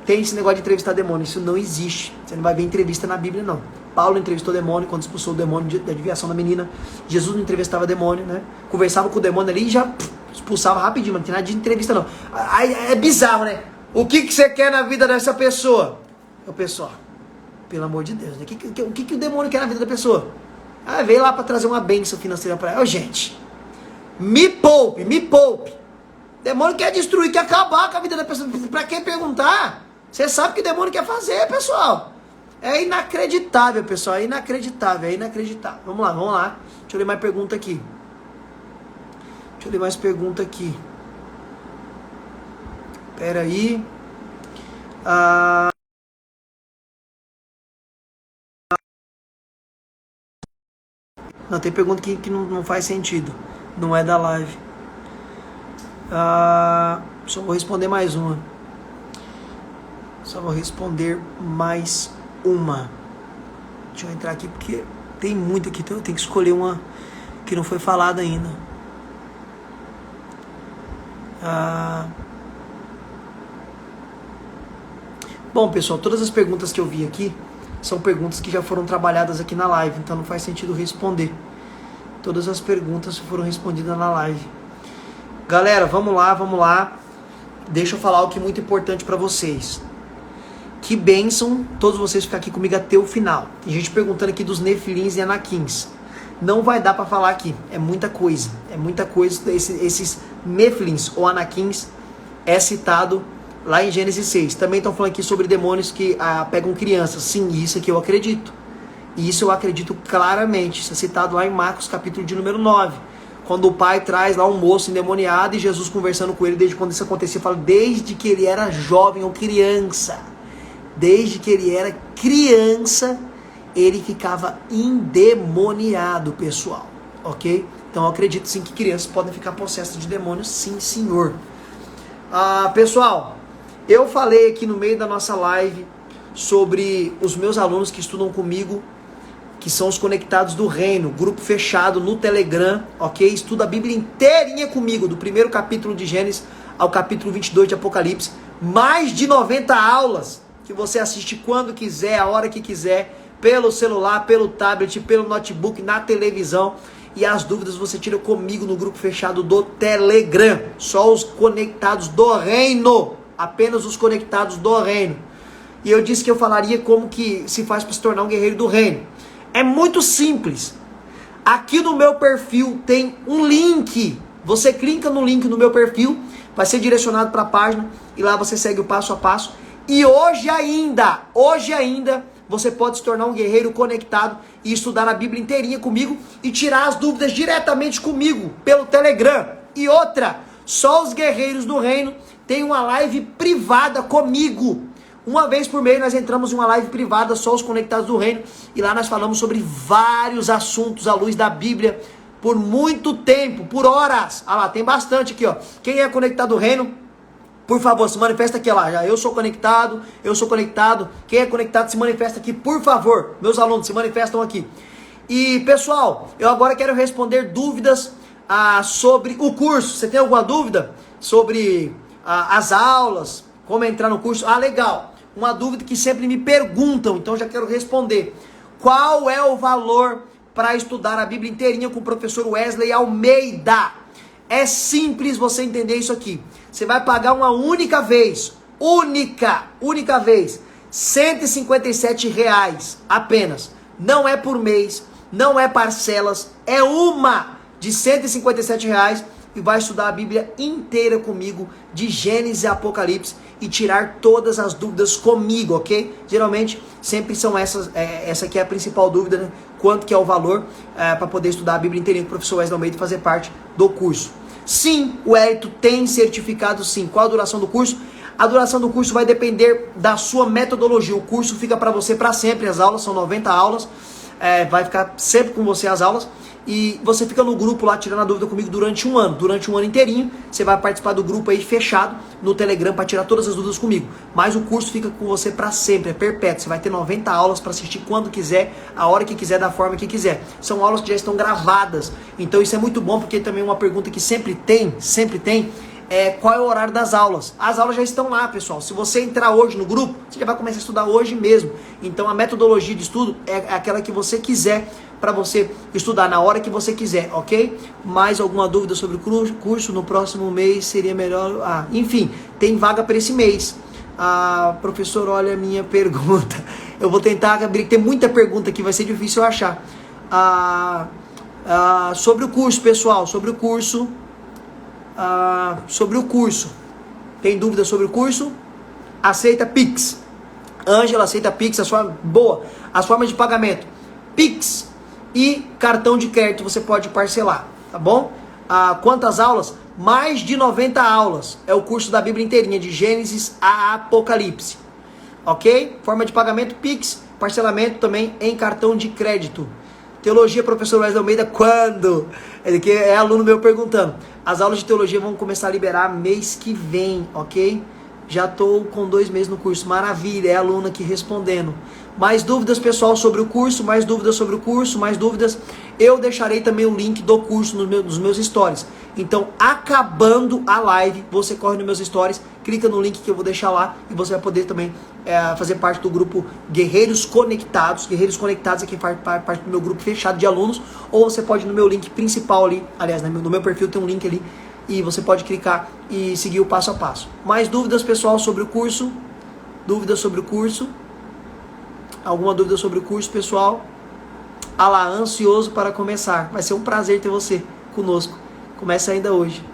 Speaker 2: Tem esse negócio de entrevistar demônio. Isso não existe. Você não vai ver entrevista na Bíblia, não. Paulo entrevistou demônio quando expulsou o demônio da desviação da menina. Jesus não entrevistava demônio, né? Conversava com o demônio ali e já expulsava rapidinho, mas não tem nada de entrevista, não. Aí é bizarro, né? O que você quer na vida dessa pessoa? O pessoal, pelo amor de Deus, né? O que o demônio quer na vida da pessoa? Veio lá para trazer uma bênção financeira para ela. Gente, me poupe, me poupe. O demônio quer destruir, quer acabar com a vida da pessoa. Pra quem perguntar? Você sabe o que o demônio quer fazer, pessoal. É inacreditável, pessoal. É inacreditável, é inacreditável. Vamos lá, vamos lá. Deixa eu ler mais pergunta aqui. Pera aí. Não, tem pergunta que não faz sentido. Não é da live. Só vou responder mais uma. Deixa eu entrar aqui porque tem muito aqui, então eu tenho que escolher uma que não foi falada ainda. Bom, pessoal, todas as perguntas que eu vi aqui são perguntas que já foram trabalhadas aqui na live, então não faz sentido responder. Todas as perguntas foram respondidas na live. Galera, vamos lá. Deixa eu falar algo que é muito importante para vocês. Que bênção todos vocês ficarem aqui comigo até o final. Tem gente perguntando aqui dos Nefilins e Anaquins. Não vai dar para falar aqui. É muita coisa. Esses Nefilins ou Anaquins é citado lá em Gênesis 6. Também estão falando aqui sobre demônios que pegam crianças. Sim, isso aqui eu acredito. Isso eu acredito claramente. Isso é citado lá em Marcos, capítulo de número 9. Quando o pai traz lá um moço endemoniado e Jesus conversando com ele desde quando isso acontecia. Fala, desde que ele era jovem ou criança. Desde que ele era criança, ele ficava endemoniado, pessoal. Ok? Então eu acredito sim que crianças podem ficar possessas de demônios. Sim, senhor. Pessoal, eu falei aqui no meio da nossa live sobre os meus alunos que estudam comigo, que são os conectados do reino, grupo fechado no Telegram, ok? Estuda a Bíblia inteirinha comigo, do primeiro capítulo de Gênesis ao capítulo 22 de Apocalipse. Mais de 90 aulas que você assiste quando quiser, a hora que quiser, pelo celular, pelo tablet, pelo notebook, na televisão. E as dúvidas você tira comigo no grupo fechado do Telegram. Só os conectados do reino. Apenas os conectados do reino. E eu disse que eu falaria como que se faz para se tornar um guerreiro do reino. É muito simples. Aqui no meu perfil tem um link. Você clica no link no meu perfil, vai ser direcionado para a página e lá você segue o passo a passo. E hoje ainda, você pode se tornar um guerreiro conectado e estudar a Bíblia inteirinha comigo e tirar as dúvidas diretamente comigo pelo Telegram. E outra, só os guerreiros do reino têm uma live privada comigo. Uma vez por mês nós entramos em uma live privada, só os conectados do reino, e lá nós falamos sobre vários assuntos à luz da Bíblia, por muito tempo, por horas. Lá, tem bastante aqui, ó. Quem é conectado do reino, por favor, se manifesta aqui, lá. Já eu sou conectado. Quem é conectado se manifesta aqui, por favor. Meus alunos se manifestam aqui. E pessoal, eu agora quero responder dúvidas sobre o curso. Você tem alguma dúvida sobre as aulas? Como entrar no curso? Legal. Uma dúvida que sempre me perguntam, então já quero responder. Qual é o valor para estudar a Bíblia inteirinha com o professor Wesley Almeida? É simples você entender isso aqui. Você vai pagar uma única vez, única vez, R$ 157 apenas. Não é por mês, não é parcelas, é uma de R$ 157 e vai estudar a Bíblia inteira comigo, de Gênesis a Apocalipse, e tirar todas as dúvidas comigo, ok? Geralmente, sempre são essas, essa aqui é a principal dúvida, né? Quanto que é o valor para poder estudar a Bíblia inteirinha com o professor Wesley Almeida e fazer parte do curso. Sim, o Hélito tem certificado sim. Qual a duração do curso? A duração do curso vai depender da sua metodologia. O curso fica para você para sempre, as aulas são 90 aulas, vai ficar sempre com você as aulas. E você fica no grupo lá tirando a dúvida comigo durante um ano. Durante um ano inteirinho, você vai participar do grupo aí fechado no Telegram para tirar todas as dúvidas comigo. Mas o curso fica com você para sempre, é perpétuo. Você vai ter 90 aulas para assistir quando quiser, a hora que quiser, da forma que quiser. São aulas que já estão gravadas. Então isso é muito bom, porque também uma pergunta que sempre tem, qual é o horário das aulas. As aulas já estão lá, pessoal. Se você entrar hoje no grupo, você já vai começar a estudar hoje mesmo. Então a metodologia de estudo é aquela que você quiser, para você estudar na hora que você quiser, ok? Mais alguma dúvida sobre o curso? No próximo mês seria melhor... enfim, tem vaga para esse mês. Professor, olha a minha pergunta. Eu vou tentar abrir, tem muita pergunta aqui, vai ser difícil eu achar. Sobre o curso, pessoal, sobre o curso. Tem dúvida sobre o curso? Aceita Pix. Ângela aceita Pix, boa. As formas de pagamento: Pix e cartão de crédito, você pode parcelar, tá bom? Quantas aulas? Mais de 90 aulas. É o curso da Bíblia inteirinha, de Gênesis a Apocalipse. Ok? Forma de pagamento: Pix, parcelamento também em cartão de crédito. Teologia, professor Wesley Almeida, quando? É aluno meu perguntando. As aulas de teologia vão começar a liberar mês que vem, ok? Já estou com 2 meses no curso, maravilha, é a aluna aqui respondendo. Mais dúvidas, pessoal, sobre o curso? Mais dúvidas sobre o curso? Mais dúvidas? Eu deixarei também o link do curso nos meus stories. Então, acabando a live, você corre nos meus stories, clica no link que eu vou deixar lá e você vai poder também fazer parte do grupo Guerreiros Conectados. Guerreiros Conectados é quem faz parte do meu grupo fechado de alunos, ou você pode ir no meu link principal ali, aliás, no meu perfil tem um link ali, e você pode clicar e seguir o passo a passo. Mais dúvidas, pessoal, sobre o curso? Dúvidas sobre o curso? Alguma dúvida sobre o curso, pessoal? Ansioso para começar. Vai ser um prazer ter você conosco. Começa ainda hoje.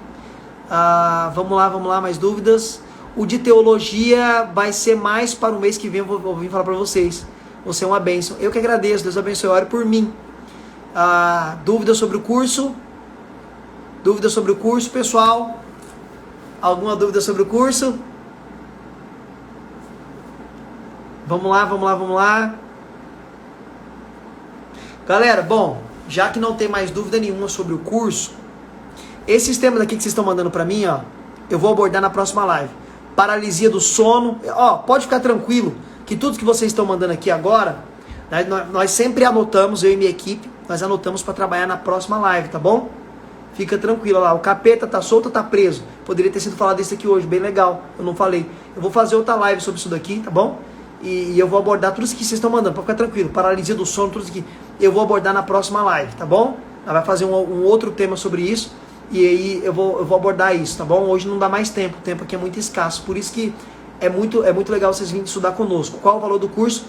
Speaker 2: Vamos lá, mais dúvidas? O de teologia vai ser mais para o mês que vem, eu vou vir falar para vocês. Você é uma bênção. Eu que agradeço, Deus abençoe, ore por mim. Dúvidas sobre o curso? Dúvida sobre o curso, pessoal? Alguma dúvida sobre o curso? Vamos lá. Galera, bom, já que não tem mais dúvida nenhuma sobre o curso, esses temas aqui que vocês estão mandando pra mim, eu vou abordar na próxima live. Paralisia do sono. Pode ficar tranquilo que tudo que vocês estão mandando aqui agora, nós sempre anotamos, eu e minha equipe, nós anotamos para trabalhar na próxima live, tá bom? Fica tranquilo lá, o capeta tá solto ou tá preso? Poderia ter sido falado isso aqui hoje, bem legal, eu não falei. Eu vou fazer outra live sobre isso daqui, tá bom? E eu vou abordar tudo isso que vocês estão mandando, para ficar tranquilo. Paralisia do sono, tudo isso aqui. Eu vou abordar na próxima live, tá bom? Ela vai fazer um outro tema sobre isso. E aí eu vou abordar isso, tá bom? Hoje não dá mais tempo, o tempo aqui é muito escasso. Por isso que é muito legal vocês virem estudar conosco. Qual o valor do curso?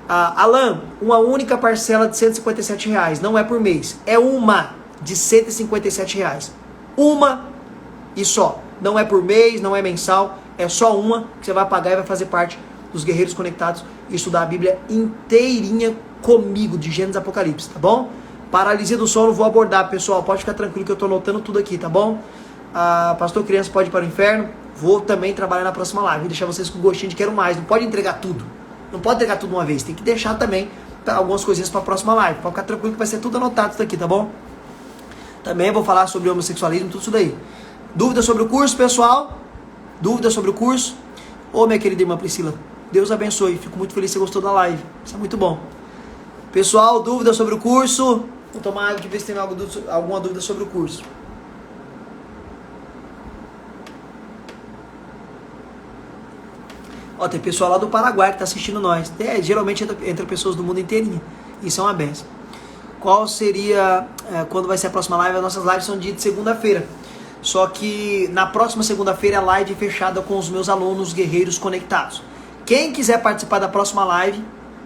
Speaker 2: Alan, uma única parcela de R$157, não é por mês. É uma de R$157. Uma e só. Não é por mês, não é mensal. É só uma que você vai pagar e vai fazer parte dos Guerreiros Conectados e estudar a Bíblia inteirinha comigo, de Gênesis Apocalipse, tá bom? Paralisia do sono, vou abordar, pessoal. Pode ficar tranquilo que eu tô anotando tudo aqui, tá bom? Pastor Criança pode ir para o inferno. Vou também trabalhar na próxima live. Vou deixar vocês com gostinho de quero mais. Não pode entregar tudo. Não pode entregar tudo uma vez. Tem que deixar também algumas coisinhas para a próxima live. Pode ficar tranquilo que vai ser tudo anotado isso aqui, tá bom? Também vou falar sobre homossexualismo, tudo isso daí. Dúvidas sobre o curso, pessoal? Dúvidas sobre o curso? Minha querida irmã Priscila, Deus abençoe. Fico muito feliz que você gostou da live. Isso é muito bom. Pessoal, dúvidas sobre o curso? Vou tomar água de ver se tem alguma dúvida sobre o curso. Tem pessoal lá do Paraguai que está assistindo nós. Geralmente entra pessoas do mundo inteirinho. Isso é uma benção. Qual seria, quando vai ser a próxima live? As nossas lives são dia de segunda-feira. Só que na próxima segunda-feira é a live fechada com os meus alunos Guerreiros Conectados. Quem quiser participar da próxima live,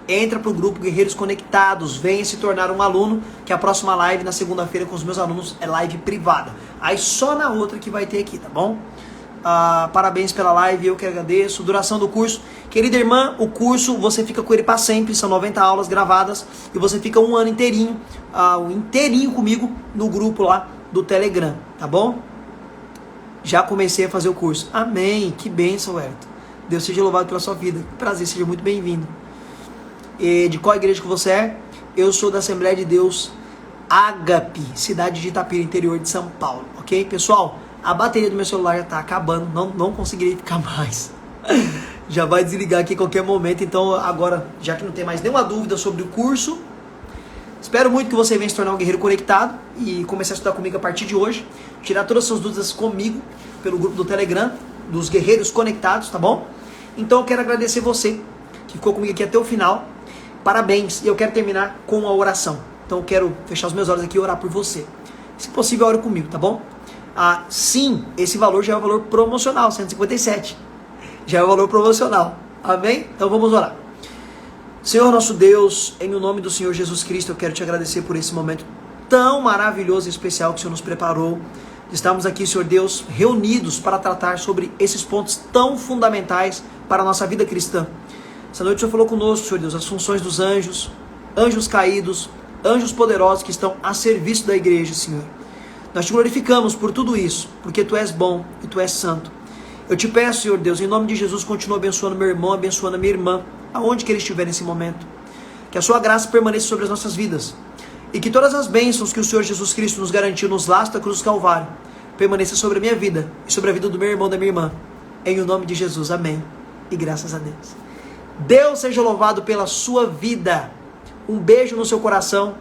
Speaker 2: entra para o grupo Guerreiros Conectados. Venha se tornar um aluno, que a próxima live na segunda-feira com os meus alunos é live privada. Aí só na outra que vai ter aqui, tá bom? Parabéns pela live, eu que agradeço. Duração do curso. Querida irmã, o curso você fica com ele para sempre. São 90 aulas gravadas e você fica um ano inteirinho, inteirinho comigo no grupo lá do Telegram, tá bom? Já comecei a fazer o curso. Amém, que bênção, Everton. Deus seja louvado pela sua vida. Que prazer, seja muito bem-vindo. E de qual igreja que você é? Eu sou da Assembleia de Deus Ágape, cidade de Itapira, interior de São Paulo. Ok, pessoal? A bateria do meu celular já está acabando, não conseguirei ficar mais. Já vai desligar aqui a qualquer momento, então agora, já que não tem mais nenhuma dúvida sobre o curso, Espero muito que você venha se tornar um guerreiro conectado e começar a estudar comigo a partir de hoje. Tirar todas as suas dúvidas comigo pelo grupo do Telegram, dos Guerreiros Conectados, tá bom? Então eu quero agradecer você que ficou comigo aqui até o final. Parabéns. E eu quero terminar com uma oração. Então eu quero fechar os meus olhos aqui e orar por você. Se possível, ore comigo, tá bom? Sim, esse valor já é o valor promocional, 157. Já é o valor promocional. Amém? Então vamos orar. Senhor nosso Deus, em nome do Senhor Jesus Cristo, eu quero te agradecer por esse momento tão maravilhoso e especial que o Senhor nos preparou. Estamos aqui, Senhor Deus, reunidos para tratar sobre esses pontos tão fundamentais para a nossa vida cristã. Essa noite o Senhor falou conosco, Senhor Deus, as funções dos anjos, anjos caídos, anjos poderosos que estão a serviço da igreja, Senhor. Nós te glorificamos por tudo isso, porque Tu és bom e Tu és santo. Eu te peço, Senhor Deus, em nome de Jesus, continua abençoando meu irmão, abençoando a minha irmã, aonde que ele estiver nesse momento. Que a sua graça permaneça sobre as nossas vidas. E que todas as bênçãos que o Senhor Jesus Cristo nos garantiu nos laços da cruz do Calvário, permaneça sobre a minha vida e sobre a vida do meu irmão e da minha irmã. Em o nome de Jesus, amém. E graças a Deus. Deus seja louvado pela sua vida. Um beijo no seu coração.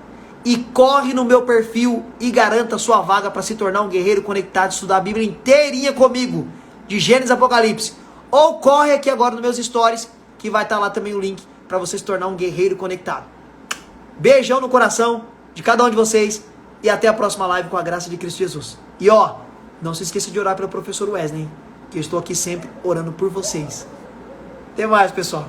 Speaker 2: E corre no meu perfil e garanta a sua vaga para se tornar um guerreiro conectado, estudar a Bíblia inteirinha comigo, de Gênesis a Apocalipse. Ou corre aqui agora nos meus stories, que vai estar lá também o link para você se tornar um guerreiro conectado. Beijão no coração de cada um de vocês e até a próxima live com a graça de Cristo Jesus. E não se esqueça de orar pelo professor Wesley, que eu estou aqui sempre orando por vocês. Até mais, pessoal.